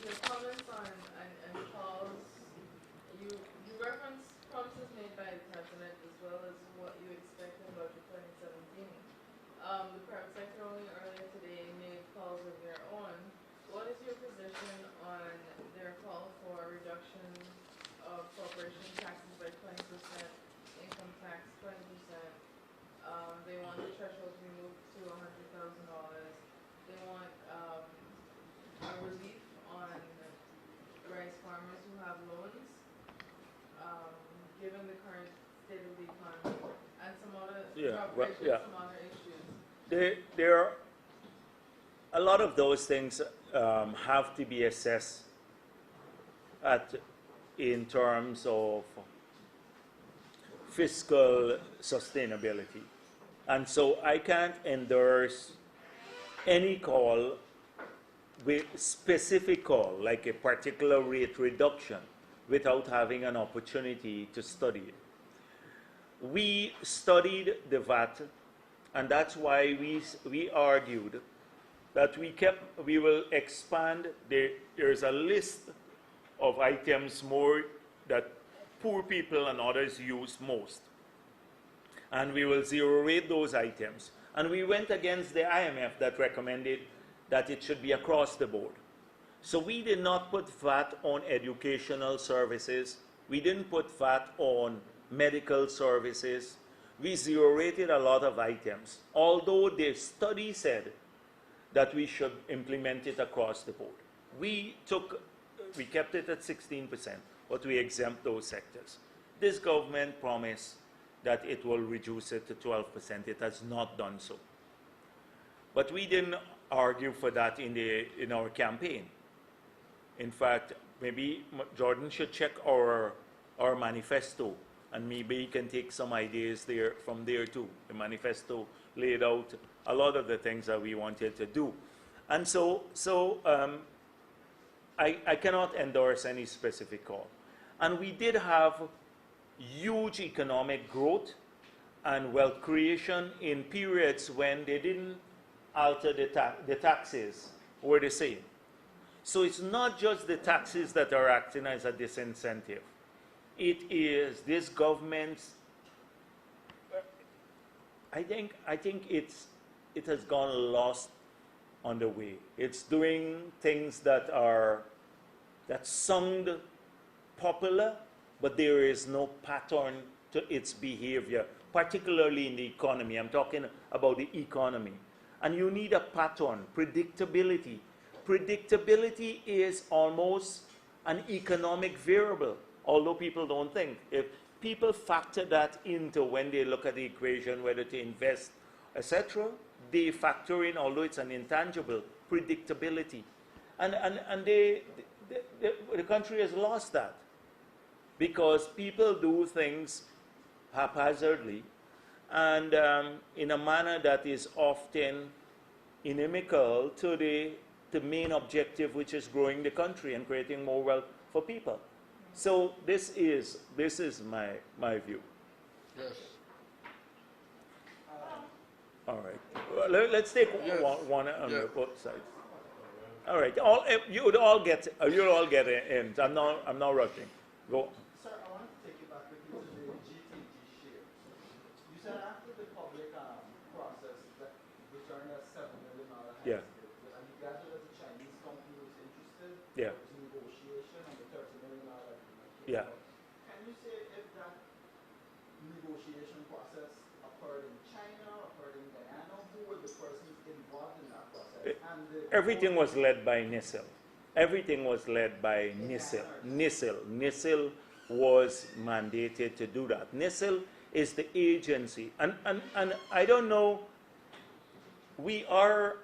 Your comments on calls, you reference promises made by the president as well as what you expect in budget 2017. The private sector only earlier today made calls of their own. What is your position on their call for a reduction of corporation taxes by 20%, income tax 20%? They want the threshold removed to $100,000. They want a relief on rice farmers who have loans, given the current state of the economy, and some other some other issues. There are a lot of those things have to be assessed in terms of fiscal sustainability. And so I can't endorse any call with specific call, like a particular rate reduction, without having an opportunity to study it. We studied the VAT, and that's why we argued that we will expand. There's a list of items more that poor people and others use most. And we will zero rate those items. And we went against the IMF that recommended that it should be across the board. So we did not put VAT on educational services. We didn't put VAT on medical services. We zero-rated a lot of items, although the study said that we should implement it across the board. We kept it at 16%, but we exempt those sectors. This government promised that it will reduce it to 12%. It has not done so. But we didn't argue for that in our campaign. In fact, maybe Jordan should check our manifesto, and maybe he can take some ideas from there too. The manifesto laid out a lot of the things that we wanted to do. And so I cannot endorse any specific call. And we did have huge economic growth and wealth creation in periods when they didn't alter the taxes were the same. So it's not just the taxes that are acting as a disincentive. It is this government's, I think it has gone lost on the way. It's doing things that sound popular, but there is no pattern to its behavior, particularly in the economy. I'm talking about the economy. And you need a pattern, predictability. Predictability is almost an economic variable, although people don't think. If people factor that into when they look at the equation, whether to invest, etc., they factor in, although it's an intangible, predictability. And the country has lost that because people do things haphazardly and in a manner that is often inimical to the main objective, which is growing the country and creating more wealth for people. So this is my view. Yes. All right. Well, let's take Yes. one on Yes. both sides. All right. You'll all get in. I'm not rushing. Go. Sir, I want to take you back with you to the GTG share. You said after the public process that returned a $7 million Yeah. and you gathered that the Chinese company was interested. Yeah. There was negotiation on the $30 million agreement. Yeah. Can you say if that negotiation process occurred in China, occurred in Guyana? Who were the persons involved in that process? Everything was led by NISIL. Everything was led by NISIL. NISIL was mandated to do that. NISIL is the agency. And I don't know, we are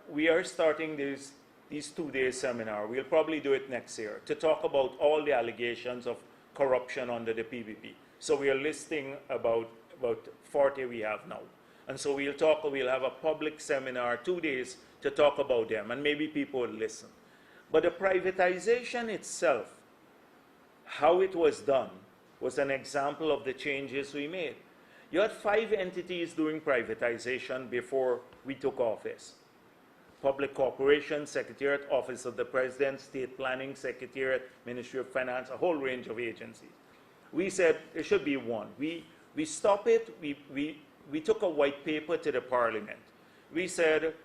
starting these 2-day seminar. We'll probably do it next year to talk about all the allegations of corruption under the PPP. So we are listing about 40 we have now. And so we'll have a public seminar, 2 days, to talk about them, and maybe people will listen. But the privatization itself, how it was done, was an example of the changes we made. You had 5 entities doing privatization before we took office. Public Corporation, Secretariat, Office of the President, State Planning, Secretariat, Ministry of Finance, a whole range of agencies. We said there should be one. We stopped it. We took a white paper to the Parliament. We said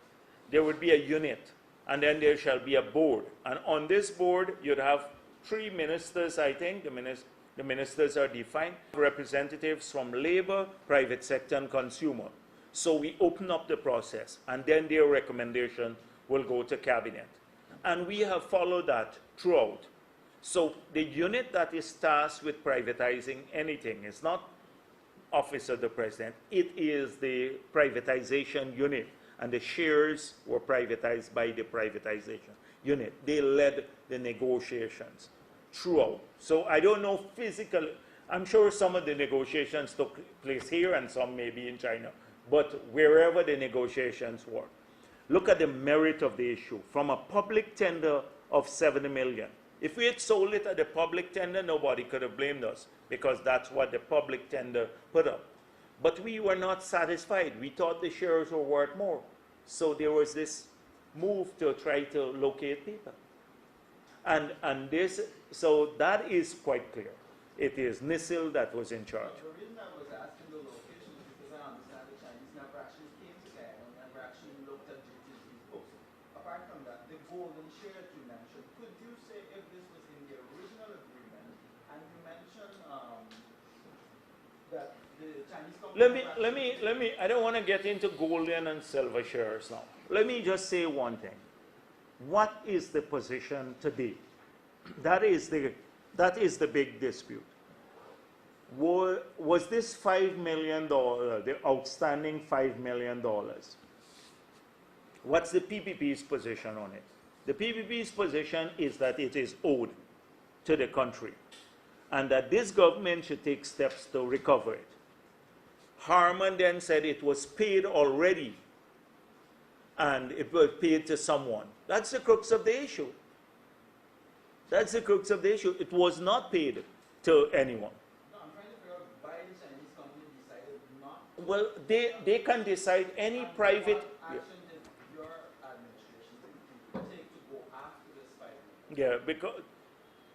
there would be a unit, and then there shall be a board. And on this board, you'd have 3 ministers, I think. The ministers are defined. Representatives from labor, private sector, and consumer. So we open up the process, and then their recommendation will go to cabinet. And we have followed that throughout. So the unit that is tasked with privatizing anything is not Office of the President. It is the privatization unit. And the shares were privatized by the privatization unit. They led the negotiations throughout. So I don't know physically. I'm sure some of the negotiations took place here and some maybe in China. But wherever the negotiations were, look at the merit of the issue. From a public tender of $70 million. If we had sold it at the public tender, nobody could have blamed us because that's what the public tender put up. But we were not satisfied. We thought the shares were worth more. So there was this move to try to locate people. So that is quite clear. It is NISIL that was in charge. The reason I was asking the location is because I understand the Chinese never actually came to Guyana and never actually looked at GTG's books. Apart from that, golden share that you mentioned, could you say if this was in the original agreement? And you mentioned that the Chinese company Let me, I don't want to get into golden and silver shares now. Let me just say one thing. What is the position today? That is the big dispute. Was this $5 million, the outstanding $5 million? What's the PPP's position on it? The PPP's position is that it is owed to the country and that this government should take steps to recover it. Harman then said it was paid already and it was paid to someone. That's the crux of the issue. That's the crux of the issue. It was not paid to anyone. No, I'm trying to figure out why the Chinese company decided not to. Well, they can decide any private. What action did your administration take to go after this fight? Yeah, because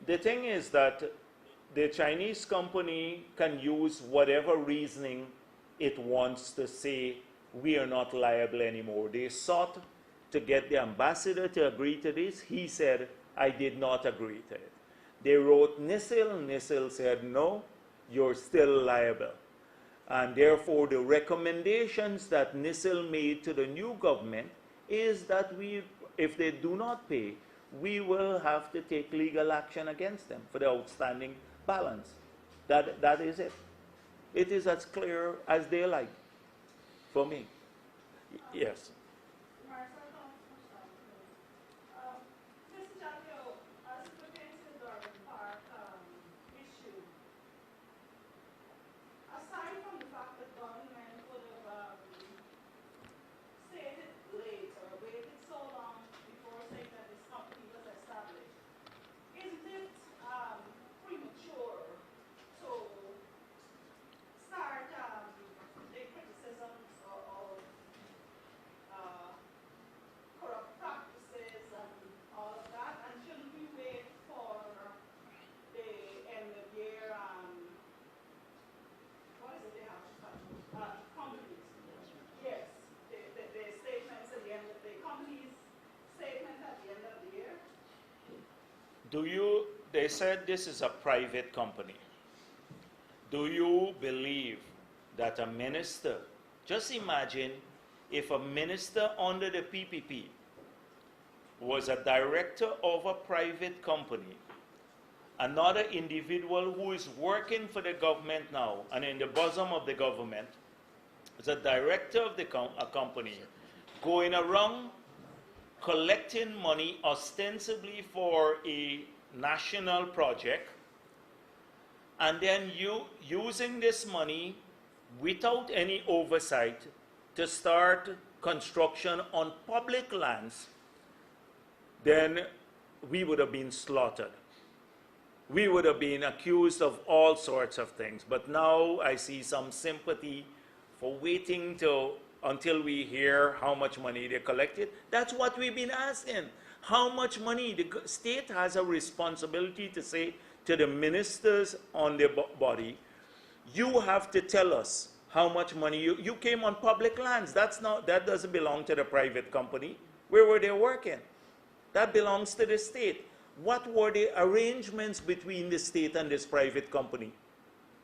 the thing is that the Chinese company can use whatever reasoning it wants to say we are not liable anymore. They sought to get the ambassador to agree to this. He said, I did not agree to it. They wrote NISIL. NISIL said, no, you're still liable. And therefore, the recommendations that NISIL made to the new government is that if they do not pay, we will have to take legal action against them for the outstanding balance. That is it. It is as clear as daylight for me. Yes. Mr. Jagdeo, as it pertains to the Durban Park issue, aside from the fact that government would have stated late or waited so long before saying that this company was established, isn't it premature to start the criticisms of corrupt practices and all of that? And shouldn't we wait for the end of year what is it they have to companies? Yes, the statements at the end of the company's statement at the end of the year. They said this is a private company. Do you believe that a minister, just imagine if a minister under the PPP was a director of a private company, another individual who is working for the government now and in the bosom of the government is a director of a company going around collecting money ostensibly for a national project and then using this money without any oversight to start construction on public lands, then we would have been slaughtered. We would have been accused of all sorts of things. But now I see some sympathy for waiting until we hear how much money they collected. That's what we've been asking. How much money? The state has a responsibility to say to the ministers on their body, you have to tell us how much money you came on public lands. That doesn't belong to the private company. Where were they working? That belongs to the state. What were the arrangements between the state and this private company?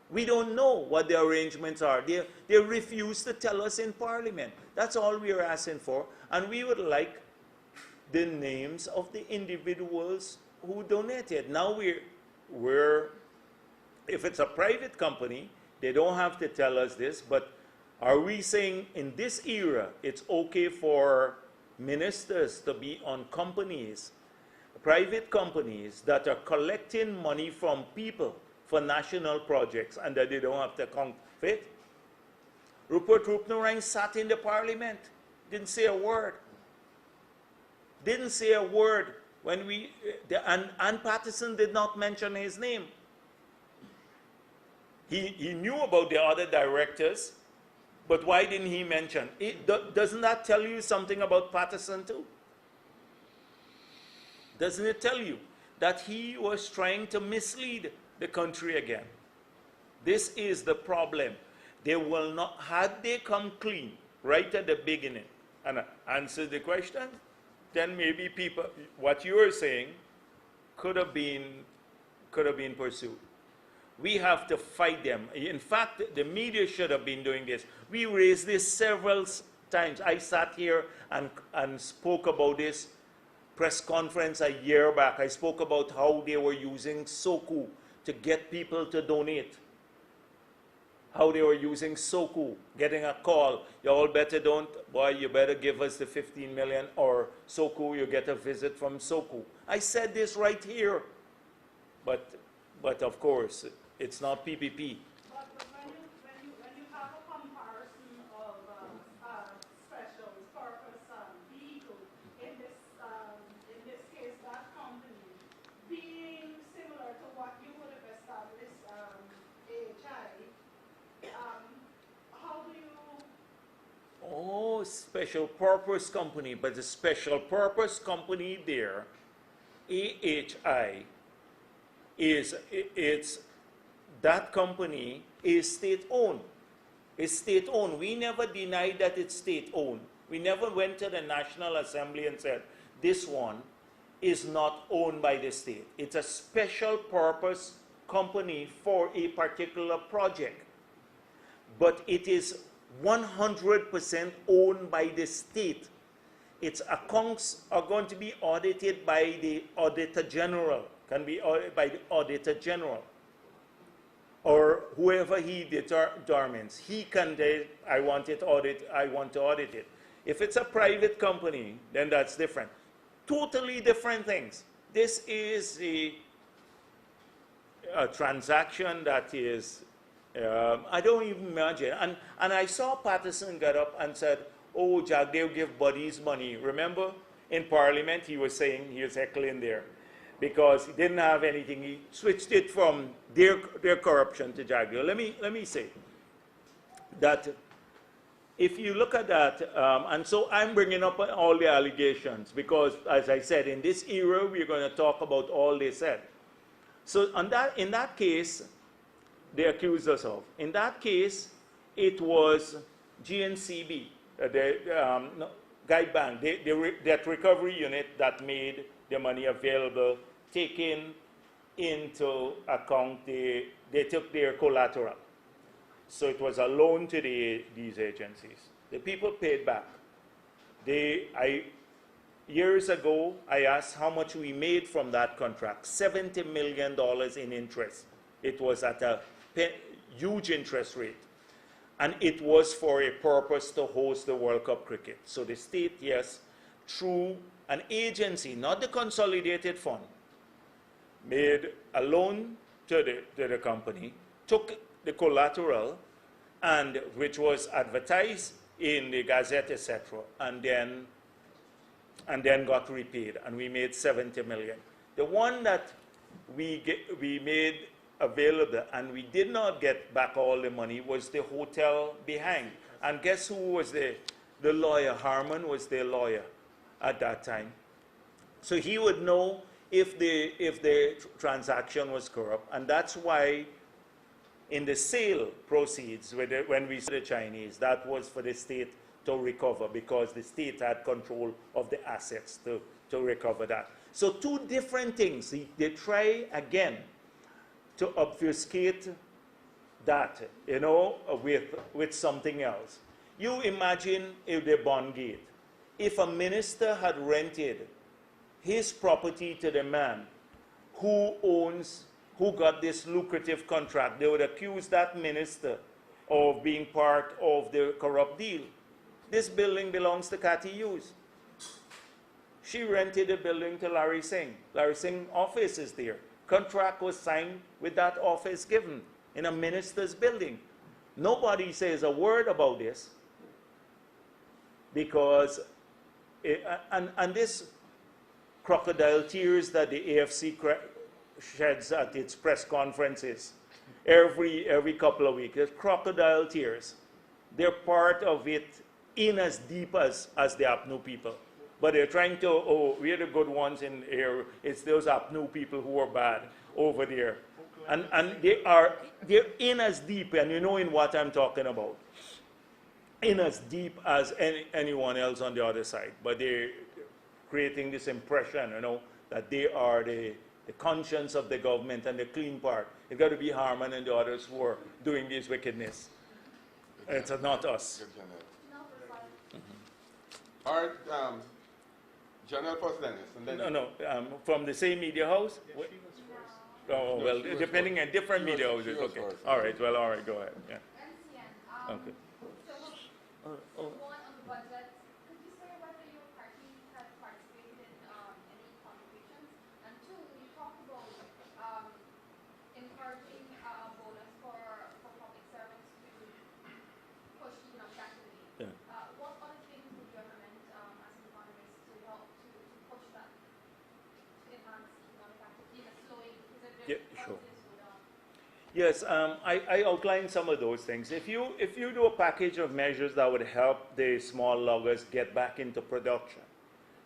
We don't know what the arrangements are. They refuse to tell us in Parliament. That's all we are asking for. And we would like the names of the individuals who donated. Now if it's a private company, they don't have to tell us this, but are we saying in this era it's okay for ministers to be on companies, private companies that are collecting money from people for national projects and that they don't have to account for it? Rupert Rupnerang sat in the Parliament, didn't say a word. Didn't say a word when Ann Patterson did not mention his name. He knew about the other directors, but why didn't he mention it? Doesn't that tell you something about Patterson too? Doesn't it tell you that he was trying to mislead the country again? This is the problem. They will not, had they come clean right at the beginning and answered the question, then maybe people, what you're saying could have been pursued. We have to fight them. In fact, the media should have been doing this. We raised this several times. I sat here and spoke about this press conference a year back. I spoke about how they were using Soku to get people to donate. How they were using Soku, getting a call. You all better don't, boy, you better give us the 15 million, or Soku, you get a visit from Soku. I said this right here. But of course, it's not PPP. But when you have a comparison of special purpose vehicle, in this case, that company being similar to what you would have established AHI, how do you? Oh, special purpose company, but the special purpose company there, AHI, that company is state-owned. It's state-owned. We never denied that it's state-owned. We never went to the National Assembly and said, this one is not owned by the state. It's a special purpose company for a particular project. But it is 100% owned by the state. Its accounts are going to be audited by the Auditor General, can be audited by the Auditor General, or whoever he determines. He can say, I want to audit it. If it's a private company, then that's different. Totally different things. This is a transaction that is, I don't even imagine. And I saw Patterson get up and said, oh, Jagdeo give buddies money. Remember, in Parliament, he was saying, he was heckling there, because he didn't have anything. He switched it from their corruption to Jagdeo. Let me say that if you look at that, and so I'm bringing up all the allegations because, as I said, in this era, we're going to talk about all they said. So in that case, they accused us of. In that case, it was GNCB, Guide Bank, that recovery unit that made the money available, taking into account, they took their collateral. So it was a loan to these agencies. The people paid back. Years ago, I asked how much we made from that contract. $70 million in interest. It was at a huge interest rate. And it was for a purpose to host the World Cup cricket. So the state, yes, through an agency, not the consolidated fund, made a loan to the company, took the collateral, and which was advertised in the Gazette, etc., and then got repaid, and we made 70 million. The one that we made available and we did not get back all the money was the hotel behind. And guess who was the lawyer? Harmon was their lawyer at that time. So he would know if the transaction was corrupt, and that's why in the sale proceeds, when we sold the Chinese, that was for the state to recover, because the state had control of the assets to recover that. So two different things. They try again to obfuscate that, with something else. You imagine if the bond gate, if a minister had rented his property to the man who got this lucrative contract, they would accuse that minister of being part of the corrupt deal. This building belongs to Cathy Hughes. She rented the building to Larry Singh. Larry Singh's office is there. Contract was signed with that office given in a minister's building. Nobody says a word about this because, and this crocodile tears that the AFC sheds at its press conferences every couple of weeks. There's crocodile tears. They're part of it in as deep as the APNU people. But they're trying to, oh, we're the good ones in here. It's those APNU people who are bad over there. And they're in as deep, and you know in what I'm talking about. In as deep as anyone else on the other side. But they're creating this impression, that they are the conscience of the government and the clean part. It's got to be Harman and the others who are doing this wickedness. It's not us. Good, Janelle. All right, Janelle first, Dennis, and then No, from the same media house? Oh, No, well, she was depending first. on different She was- media she houses. was Okay. first. All right, well, all right, go ahead. Yeah. NCN, Okay. so one on the budget, could you say whether your party has participated in any contributions? And two, you talked about encouraging a bonus for public servants to push economic activity. Yeah. What other things would you recommend as an economist to help to push that, to enhance economic activity in a slowing, because if Yeah, there's sure. policies would Yes, I outlined some of those things. If you do a package of measures that would help the small loggers get back into production,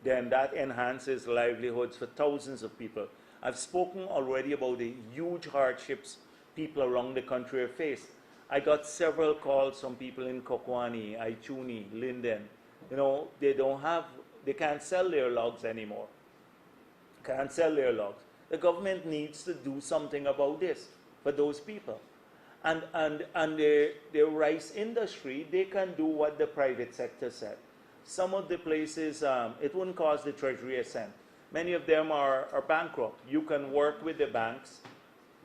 then that enhances livelihoods for thousands of people. I've spoken already about the huge hardships people around the country have faced. I got several calls from people in Kokwani, Aichuni, Linden. They can't sell their logs anymore. Can't sell their logs. The government needs to do something about this for those people. And the rice industry, they can do what the private sector said. Some of the places, it wouldn't cost the treasury a cent. Many of them are bankrupt. You can work with the banks,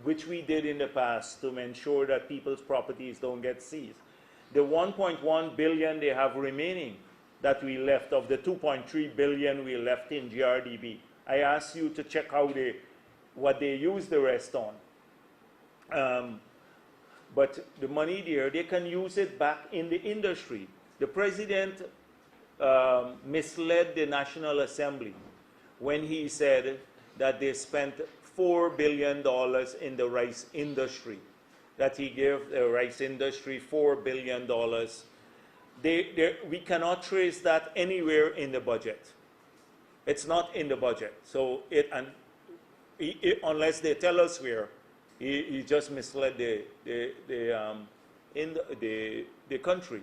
which we did in the past, to ensure that people's properties don't get seized. The 1.1 billion they have remaining that we left of the 2.3 billion we left in GRDB, I asked you to check what they use the rest on. But the money there, they can use it back in the industry. The president misled the National Assembly when he said that they spent $4 billion in the rice industry, that he gave the rice industry $4 billion. We cannot trace that anywhere in the budget. It's not in the budget. So unless they tell us where, he just misled the country.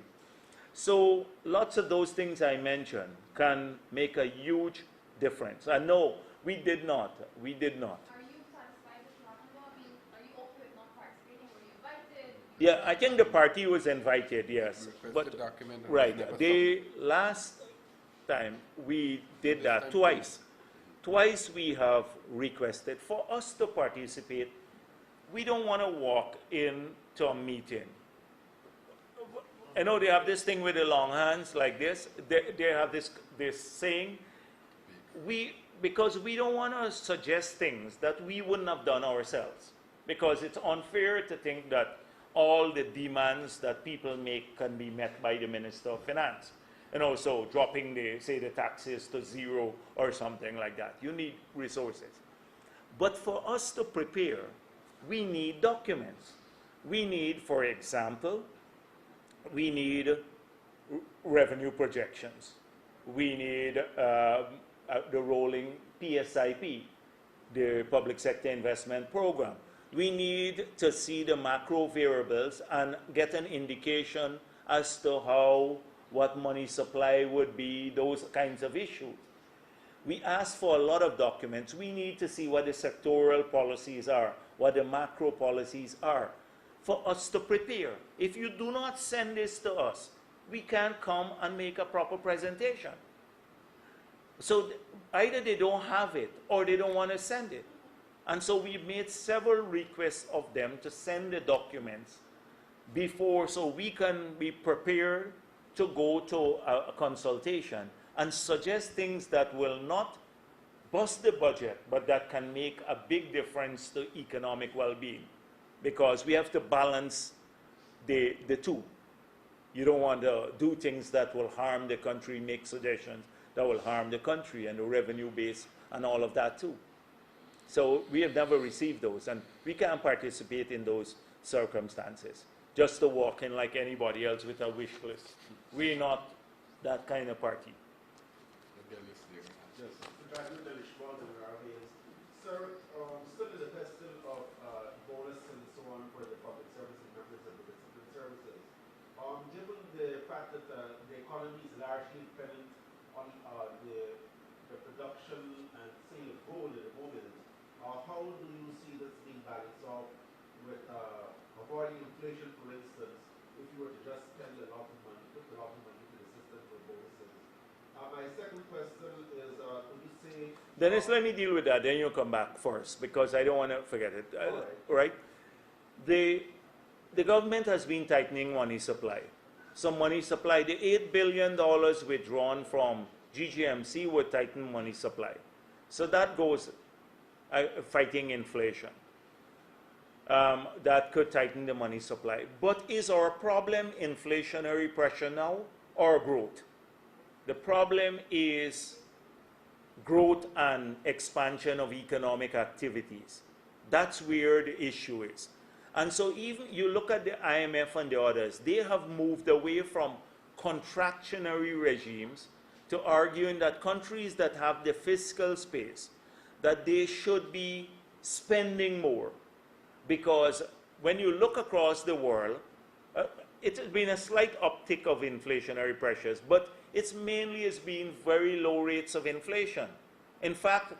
So lots of those things I mentioned can make a huge difference. And no, we did not. We did not. Are you satisfied with Toronto? I mean, are you okay with not participating? Were you invited? Yeah, I think the party was invited, yes. requested document. and Right, never the last time we did This that time twice. Twice we have requested for us to participate. We don't want to walk into a meeting. I know they have this thing with the long hands like this. They have this saying. Because we don't want to suggest things that we wouldn't have done ourselves. Because it's unfair to think that all the demands that people make can be met by the Minister of Finance. And also dropping the taxes to zero or something like that. You need resources. But for us to prepare, we need documents. We need, for example, we need revenue projections. We need the rolling PSIP, the Public Sector Investment Program. We need to see the macro variables and get an indication as to what money supply would be, those kinds of issues. We ask for a lot of documents. We need to see what the sectoral policies are, what the macro policies are, for us to prepare. If you do not send this to us, we can't come and make a proper presentation. So either they don't have it or they don't want to send it. And so we made several requests of them to send the documents before, so we can be prepared to go to a consultation and suggest things that will not bust the budget, but that can make a big difference to economic well-being. Because we have to balance the two. You don't want to do things that will harm the country, make suggestions that will harm the country and the revenue base and all of that too. So we have never received those, and we can't participate in those circumstances. Just to walk in like anybody else with a wish list. We're not that kind of party. Yes, Graduate Elishmael and Ravians. Sir, still in the question of bonus and so on for the public services and public services. Given the fact that the economy is largely dependent on the how do you see this being balanced out with avoiding inflation, for instance, if you were to just spend a lot of money, put a lot of money into the system for bonuses? My second question is, would you say... Dennis, let me deal with that, then you come back first, because I don't want to forget it. All Right? The government has been tightening money supply. So money supply, the $8 billion withdrawn from GGMC would tighten money supply. So that goes fighting inflation. That could tighten the money supply. But is our problem inflationary pressure now or growth? The problem is growth and expansion of economic activities. That's where the issue is. And so even you look at the IMF and the others, they have moved away from contractionary regimes to arguing that countries that have the fiscal space, that they should be spending more. Because when you look across the world, it has been a slight uptick of inflationary pressures, but it's mainly has been very low rates of inflation. In fact,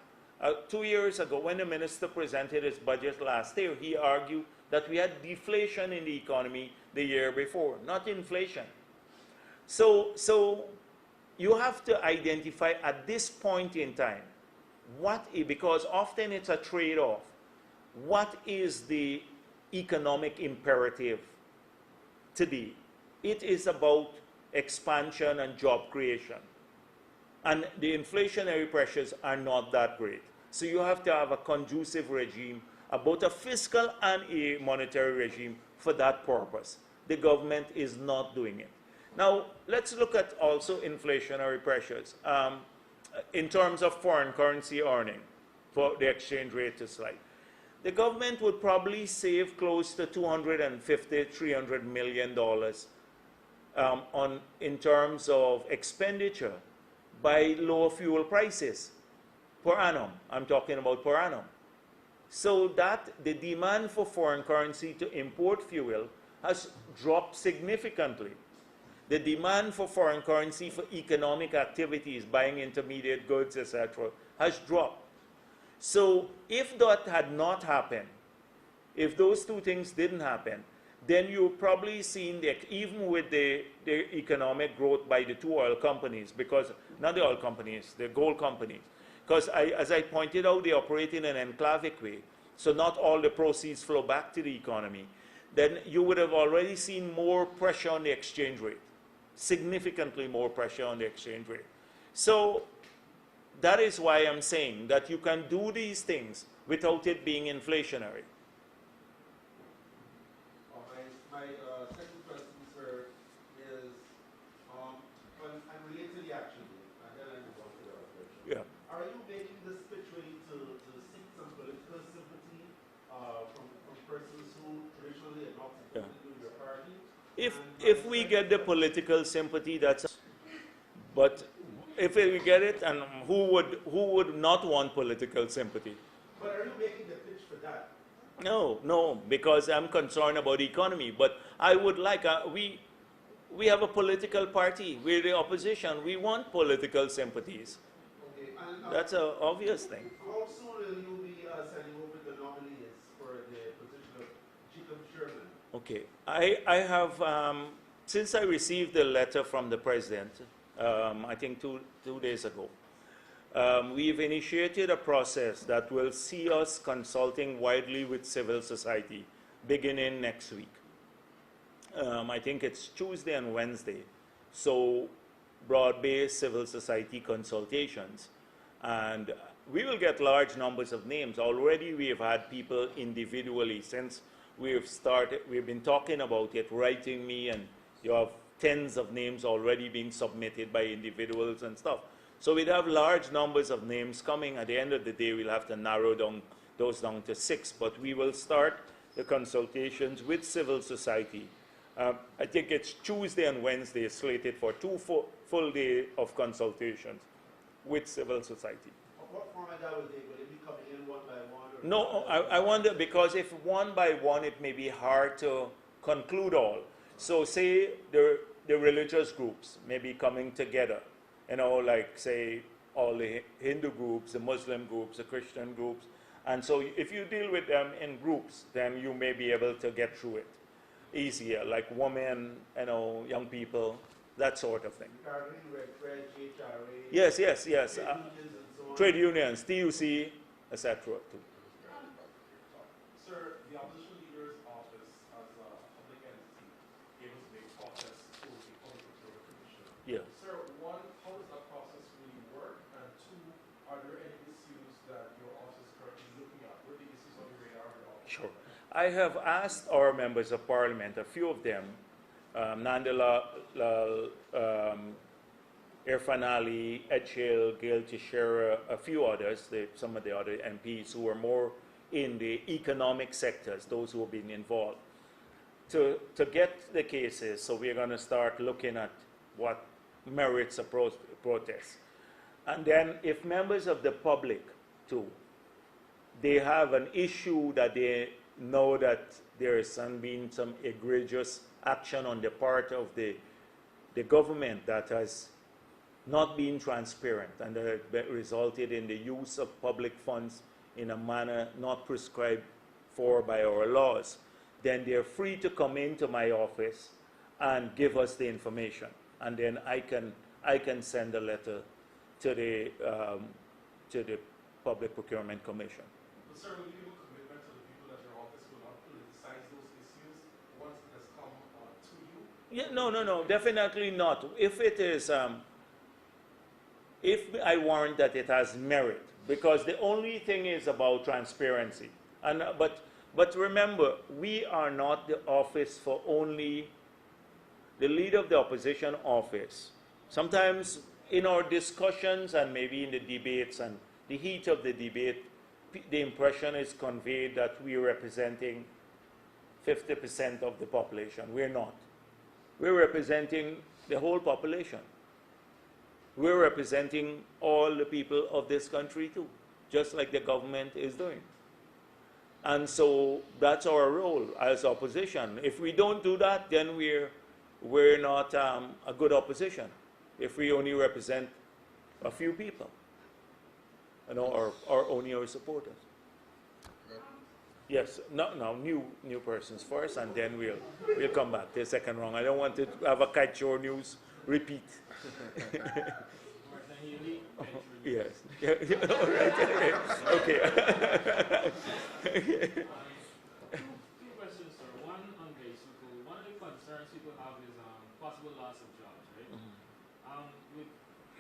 2 years ago, when the minister presented his budget last year, he argued that we had deflation in the economy the year before, not inflation. So you have to identify at this point in time, because often it's a trade-off, what is the economic imperative today? It is about expansion and job creation. And the inflationary pressures are not that great. So you have to have a conducive regime, both a fiscal and a monetary regime for that purpose. The government is not doing it. Now, let's look at also inflationary pressures in terms of foreign currency earning for the exchange rate to slide. The government would probably save close to $250, $300 million in terms of expenditure by lower fuel prices per annum. I'm talking about per annum. So that the demand for foreign currency to import fuel has dropped significantly. The demand for foreign currency for economic activities, buying intermediate goods, etc., has dropped. So if that had not happened, if those two things didn't happen, then you've probably seen that even with the economic growth by the two oil companies, because not the oil companies, the gold companies, because as I pointed out, they operate in an enclavic way, so not all the proceeds flow back to the economy, then you would have already seen more pressure on the exchange rate, significantly more pressure on the exchange rate. So that is why I'm saying that you can do these things without it being inflationary. My second question, sir, is and related to the action group, and then I move on to the other question. Yeah. Are you making this pitch really to seek some political sympathy from persons who traditionally are not supported in your party? If we get the political sympathy, that's. But if we get it, and who would not want political sympathy? But are you making the pitch for that? No, because I'm concerned about the economy. But I would like, we have a political party. We're the opposition. We want political sympathies. Okay, and That's an obvious thing. how soon will you be sending over the nominees for the position of Chief of Chairman? Okay, I have, since I received the letter from the president, I think two days ago, we've initiated a process that will see us consulting widely with civil society beginning next week. I think it's Tuesday and Wednesday. So broad-based civil society consultations. And we will get large numbers of names. Already we have had people individually since we've been talking about it, writing me, and you have tens of names already being submitted by individuals and stuff. So we'd have large numbers of names coming. At the end of the day, we'll have to narrow those down to 6. But we will start the consultations with civil society. I think it's Tuesday and Wednesday slated for 2 full days of consultations with civil society. What format that will take? Will it be coming in one by one? Or No, I wonder, because if one by one, it may be hard to conclude all. So say the religious groups may be coming together, like say all the Hindu groups, the Muslim groups, the Christian groups, And so if you deal with them in groups, then you may be able to get through it easier, like women, young people, that sort of thing. Regarding Red HRA, Yes. trade unions and so on. Trade unions, TUC, etc. too. Sir, the opposition leader's office as a public entity gave us a big process to the Public Procurement Commission. Yeah. Sir, one, how does that process really work? And two, are there any issues that your office is currently looking at? What are the issues on your radar of your office? Sure. I have asked our members of parliament, a few of them, Nandala, Irfan Ali, Ed Shale, Gail Teixeira, a few others, some of the other MPs who are more in the economic sectors, those who have been involved, to get the cases. So we're going to start looking at what merits a protest. And then if members of the public, too, they have an issue that they know that there has been some egregious action on the part of the government that has not been transparent and that resulted in the use of public funds in a manner not prescribed for by our laws, then they're free to come into my office and give us the information. And then I can send a letter to the Public Procurement Commission. But sir, will you give a commitment to the people that your office will not politicize those issues once it has come to you? Yeah, no, definitely not. If it is, if I warrant that it has merit, because the only thing is about transparency. And but remember, we are not the office for only the leader of the opposition office. Sometimes in our discussions and maybe in the debates and the heat of the debate, the impression is conveyed that we are representing 50% of the population. We're not. We're representing the whole population. We're representing all the people of this country too, just like the government is doing. And so that's our role as opposition. If we don't do that, then we're not a good opposition. If we only represent a few people, or only our supporters. Yes, no, new persons first, and then we'll come back to the second round. I don't want to have a kite show news repeat. Yes. All right. Okay. Two questions, sir. One on Gaisuku. One of the concerns people have is possible loss of jobs, right? With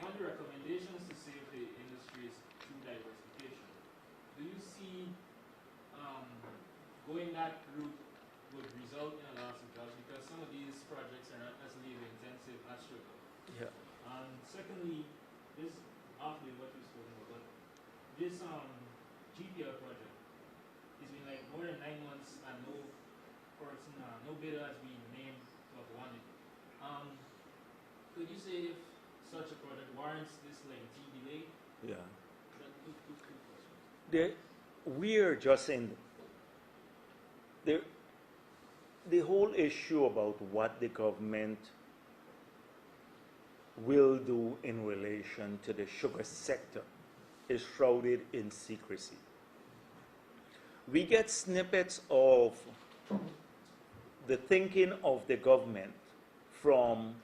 one of the recommendations to save the industry is through diversification. Do you see going that route would result in a loss of jobs because some of these projects are not as labor intensive as sugar? Yeah. And secondly, this after what you spoke about, but this GPL project, it's been like more than 9 months and no person, no bidder has been named to have won it. Could you say if such a project warrants this lengthy delay? Yeah. Two questions. We're just in the whole issue about what the government will do in relation to the sugar sector is shrouded in secrecy. We get snippets of the thinking of the government from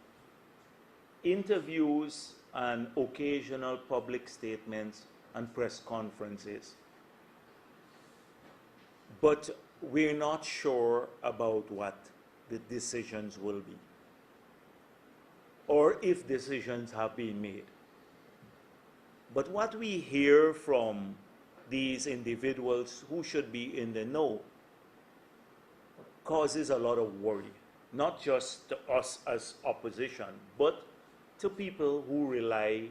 interviews and occasional public statements and press conferences. But we're not sure about what the decisions will be, or if decisions have been made. But what we hear from these individuals who should be in the know causes a lot of worry, not just to us as opposition, but to people who rely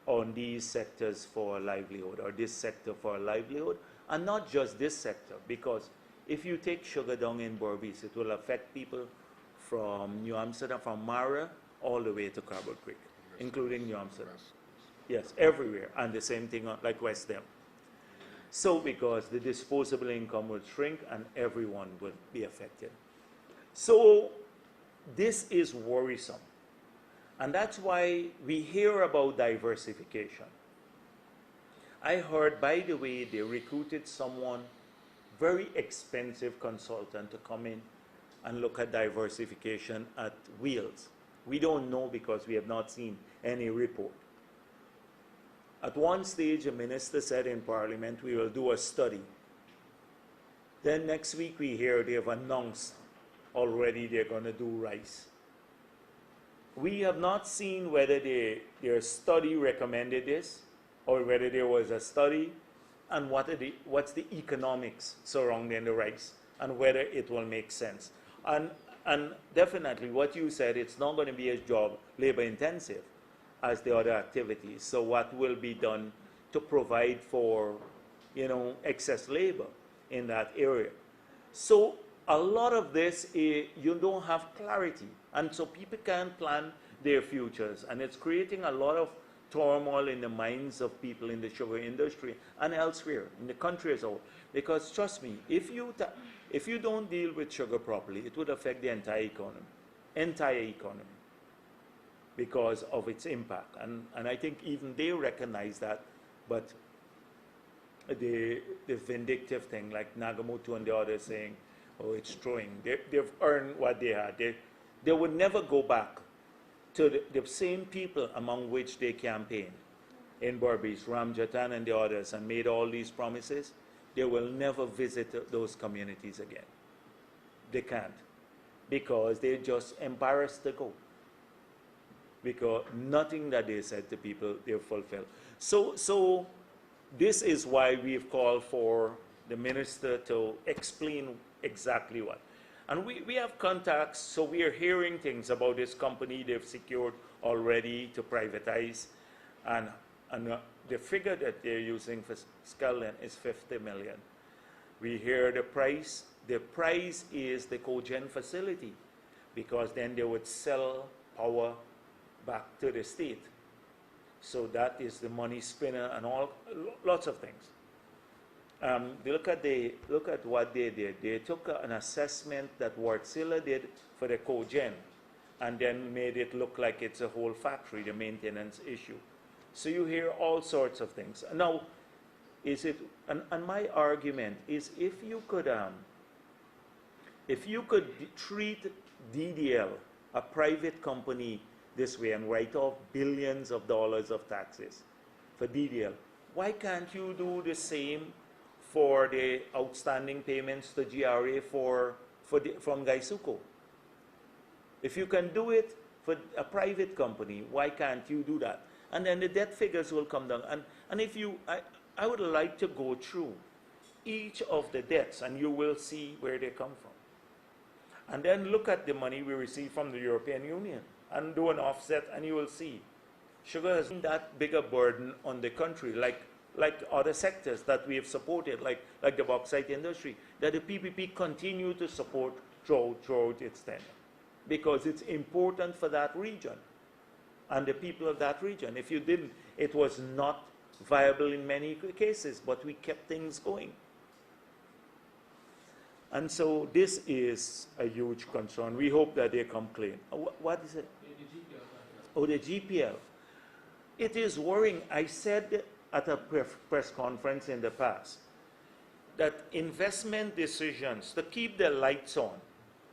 on these sectors for a livelihood, or this sector for a livelihood, and not just this sector, because if you take sugar down in Berbice, it will affect people from New Amsterdam, from Mara, all the way to Carbon Creek, including New Amsterdam. Yes, everywhere, and the same thing like West Dem. So because the disposable income will shrink and everyone will be affected. So this is worrisome. And that's why we hear about diversification. I heard, by the way, they recruited someone, very expensive consultant, to come in and look at diversification at Wheels. We don't know because we have not seen any report. At one stage, a minister said in Parliament, we will do a study. Then next week we hear they have announced already they're going to do rice. We have not seen whether their study recommended this or whether there was a study and what's the economics surrounding the rice and whether it will make sense. And definitely what you said, it's not going to be a job labor intensive as the other activities. So what will be done to provide for, excess labor in that area? So a lot of this, you don't have clarity. And so people can't plan their futures. And it's creating a lot of turmoil in the minds of people in the sugar industry and elsewhere in the country as a whole. Because trust me, if you don't deal with sugar properly, it would affect the entire economy because of its impact. And I think even they recognize that, but the vindictive thing, like Nagamoto and the others saying, oh, it's throwing. They've earned what they had. They would never go back to the same people among which they campaigned in Berbice, Ramjatan and the others, and made all these promises. They will never visit those communities again. They can't, because they're just embarrassed to go. Because nothing that they said to people, they've fulfilled. So this is why we've called for the minister to explain exactly what. And we have contacts, so we are hearing things about this company they've secured already to privatize. And the figure that they're using for Skelton is 50 million. We hear the price. The price is the cogen facility, because then they would sell power back to the state. So that is the money spinner and lots of things. Look at what they did. They took an assessment that Wärtsilä did for the cogen and then made it look like it's a whole factory, the maintenance issue. So you hear all sorts of things. Now, and my argument is, if you could treat DDL, a private company, this way and write off billions of dollars of taxes for DDL, why can't you do the same for the outstanding payments to GRA from Gaisuco? If you can do it for a private company, why can't you do that? And then the debt figures will come down. And if I would like to go through each of the debts, and you will see where they come from. And then look at the money we receive from the European Union and do an offset, and you will see sugar has been that bigger burden on the country, like other sectors that we have supported, like the bauxite industry, that the PPP continue to support throughout its tenure, because it's important for that region and the people of that region. If you didn't, it was not viable in many cases, but we kept things going. And so this is a huge concern. We hope that they come clean. What is it? Oh, the GPL. It is worrying. I said at a press conference in the past that investment decisions to keep the lights on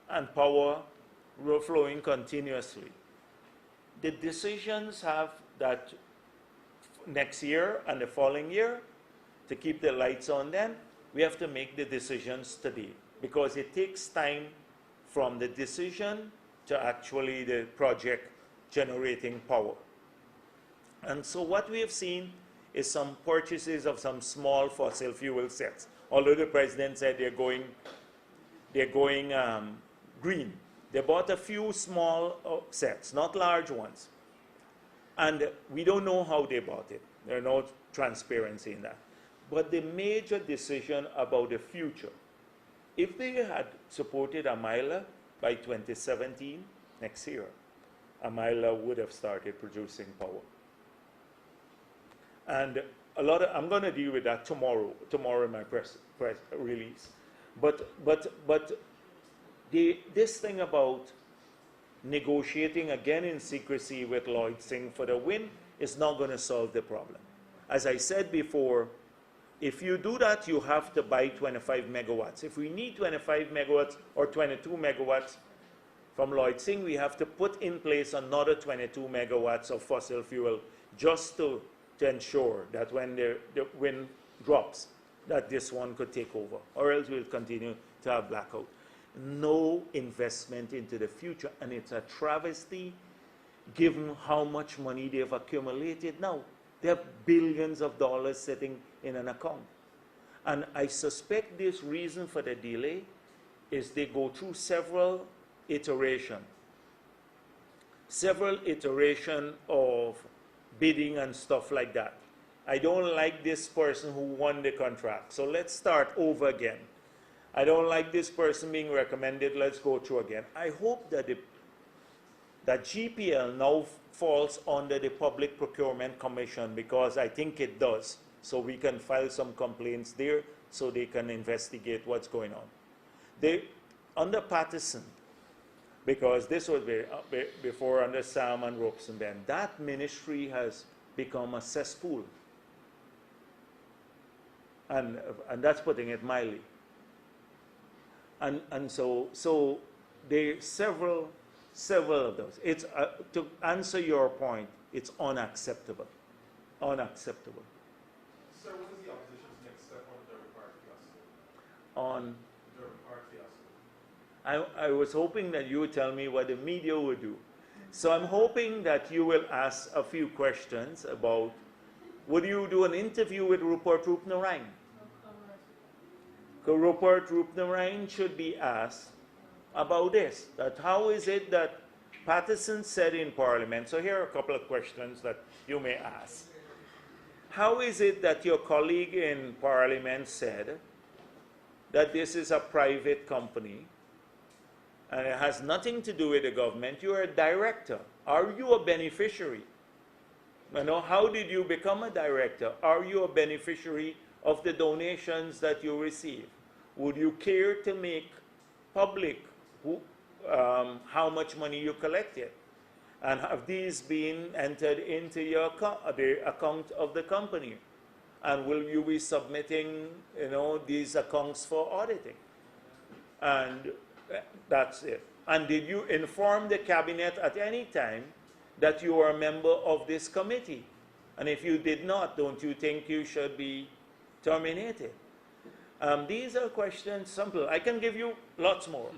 and power flowing continuously, the decisions have that next year and the following year to keep the lights on, then we have to make the decisions today, because it takes time from the decision to actually the project generating power. And so what we have seen is some purchases of some small fossil fuel sets. Although the president said they're going green. They bought a few small sets, not large ones. And we don't know how they bought it. There's no transparency in that. But the major decision about the future, if they had supported Amila by 2017, next year, Amila would have started producing power. And I'm going to deal with that tomorrow in my press release. But this thing about negotiating again in secrecy with Lloyd Singh for the win is not going to solve the problem. as I said before, if you do that, you have to buy 25 megawatts. If we need 25 megawatts or 22 megawatts from Lloyd Singh, we have to put in place another 22 megawatts of fossil fuel just to ensure that when the wind drops, that this one could take over, or else we'll continue to have blackout. No investment into the future, and it's a travesty given how much money they've accumulated now. They have billions of dollars sitting in an account. And I suspect this reason for the delay is they go through several iterations of bidding and stuff like that. I don't like this person who won the contract, so let's start over again. I don't like this person being recommended, let's go through again. I hope that that GPL now falls under the Public Procurement Commission, because I think it does. So we can file some complaints there so they can investigate what's going on. Under Patterson, because this was before under Sam and Robeson Ben, that ministry has become a cesspool. And that's putting it mildly. And so there are several of those. It's, to answer your point, it's unacceptable. Unacceptable. Sir, what is the opposition's next step on the Durban Park fiasco? On Durban Park fiasco. I was hoping that you would tell me what the media would do. So I'm hoping that you will ask a few questions about, would you do an interview with Rupert Roopnarine? Because Rupert Roopnarine should be asked about this, that how is it that Patterson said in Parliament, so here are a couple of questions that you may ask. How is it that your colleague in Parliament said that this is a private company and it has nothing to do with the government? You're a director. Are you a beneficiary? You know, how did you become a director? Are you a beneficiary of the donations that you receive? Would you care to make public how much money you collected? And have these been entered into your the account of the company? And will you be submitting, you know, these accounts for auditing? And that's it. And did you inform the cabinet at any time that you are a member of this committee? And if you did not, don't you think you should be terminated? These are questions simple. I can give you lots more.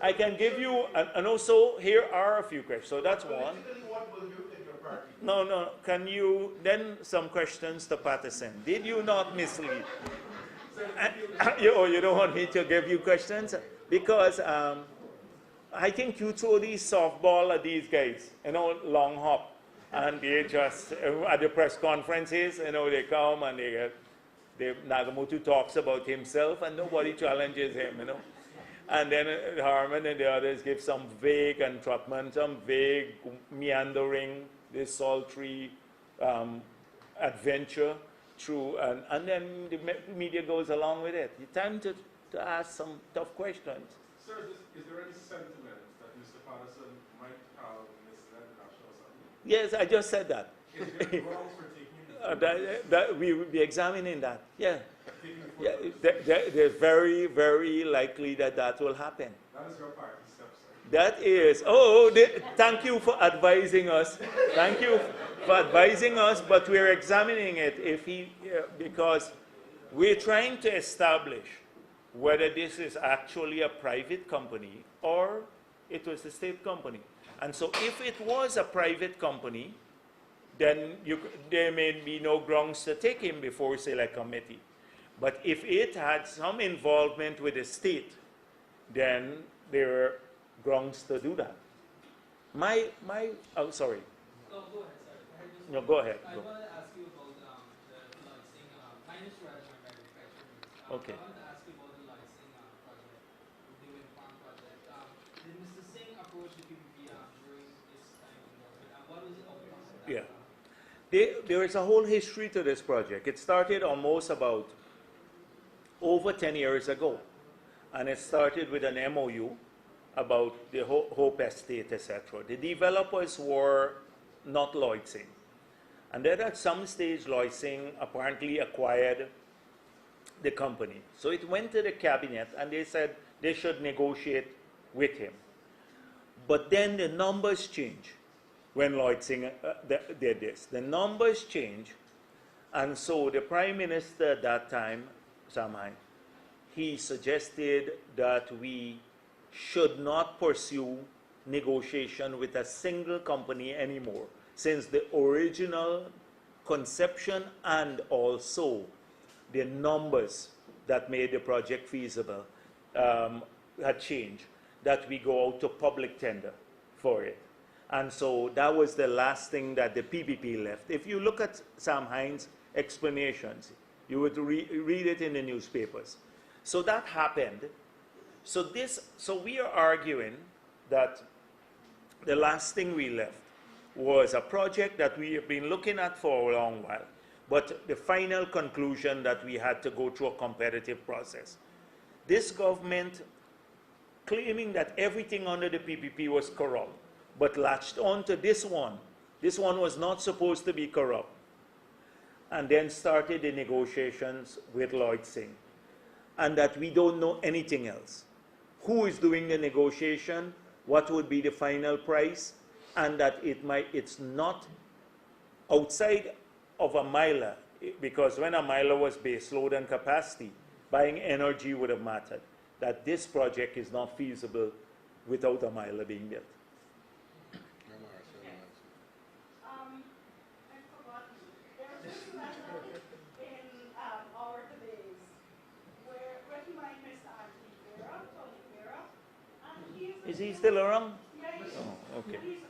I can give you, and also here are a few questions. So that's one. What will you in your party? No. Can you, then some questions to Patterson. Did you not mislead? You don't want me to give you questions? Because I think you throw these softball at these guys, you know, long hop. And they just, at the press conferences, you know, they come and Nagamoto talks about himself and nobody challenges him, you know. And then Harman and the others give some vague entrapment, some vague meandering, this sultry adventure through, and then the media goes along with it. It's time to ask some tough questions. Sir, is there any sentiment that Mr. Patterson might have misled the National Assembly? Yes, I just said that. Is there grounds for taking that we will be examining that. Yeah. They're very, very likely that will happen. That is your party step, sir. That is. Thank you for advising us. Thank you for advising us, but we're examining it because we're trying to establish whether this is actually a private company or it was a state company. And so if it was a private company, then there may be no grounds to take him before select committee. But if it had some involvement with the state, then there are grounds to do that. Oh, sorry. Oh, go ahead, sir. No, go ahead. I Go. wanted to ask you about the licensing, minus relevant manufacturing. Okay. I wanted to ask you about the licensing project, the wind farm project. Did Mr. Singh approach the PPP during this time and what was the outcome of that? Yeah. There is a whole history to this project. It started almost about over 10 years ago. And it started with an MOU about the Hope Estate, etc. The developers were not Lloyd Singh. And then at some stage, Lloyd Singh apparently acquired the company. So it went to the cabinet and they said they should negotiate with him. But then the numbers change when Lloyd Singh did this. The numbers change, and so the Prime Minister at that time, Sam Hinds, he suggested that we should not pursue negotiation with a single company anymore, since the original conception and also the numbers that made the project feasible had changed, that we go out to public tender for it. And so that was the last thing that the PPP left. If you look at Sam Hinds' explanations, you would read it in the newspapers. So that happened. So we are arguing that the last thing we left was a project that we have been looking at for a long while, but the final conclusion that we had to go through a competitive process. This government claiming that everything under the PPP was corrupt, but latched on to this one. This one was not supposed to be corrupt. And then started the negotiations with Lloyd Singh. And that we don't know anything else. Who is doing the negotiation? What would be the final price? And that it's not outside of a miler, because when a miler was base load and capacity, buying energy would have mattered. That this project is not feasible without a miler being built. I forgot, there's this letter in our days where recommend Mr. Anthony Vera, Tony Vera, and he's Is he still around? yeah, he's, Oh, okay. he's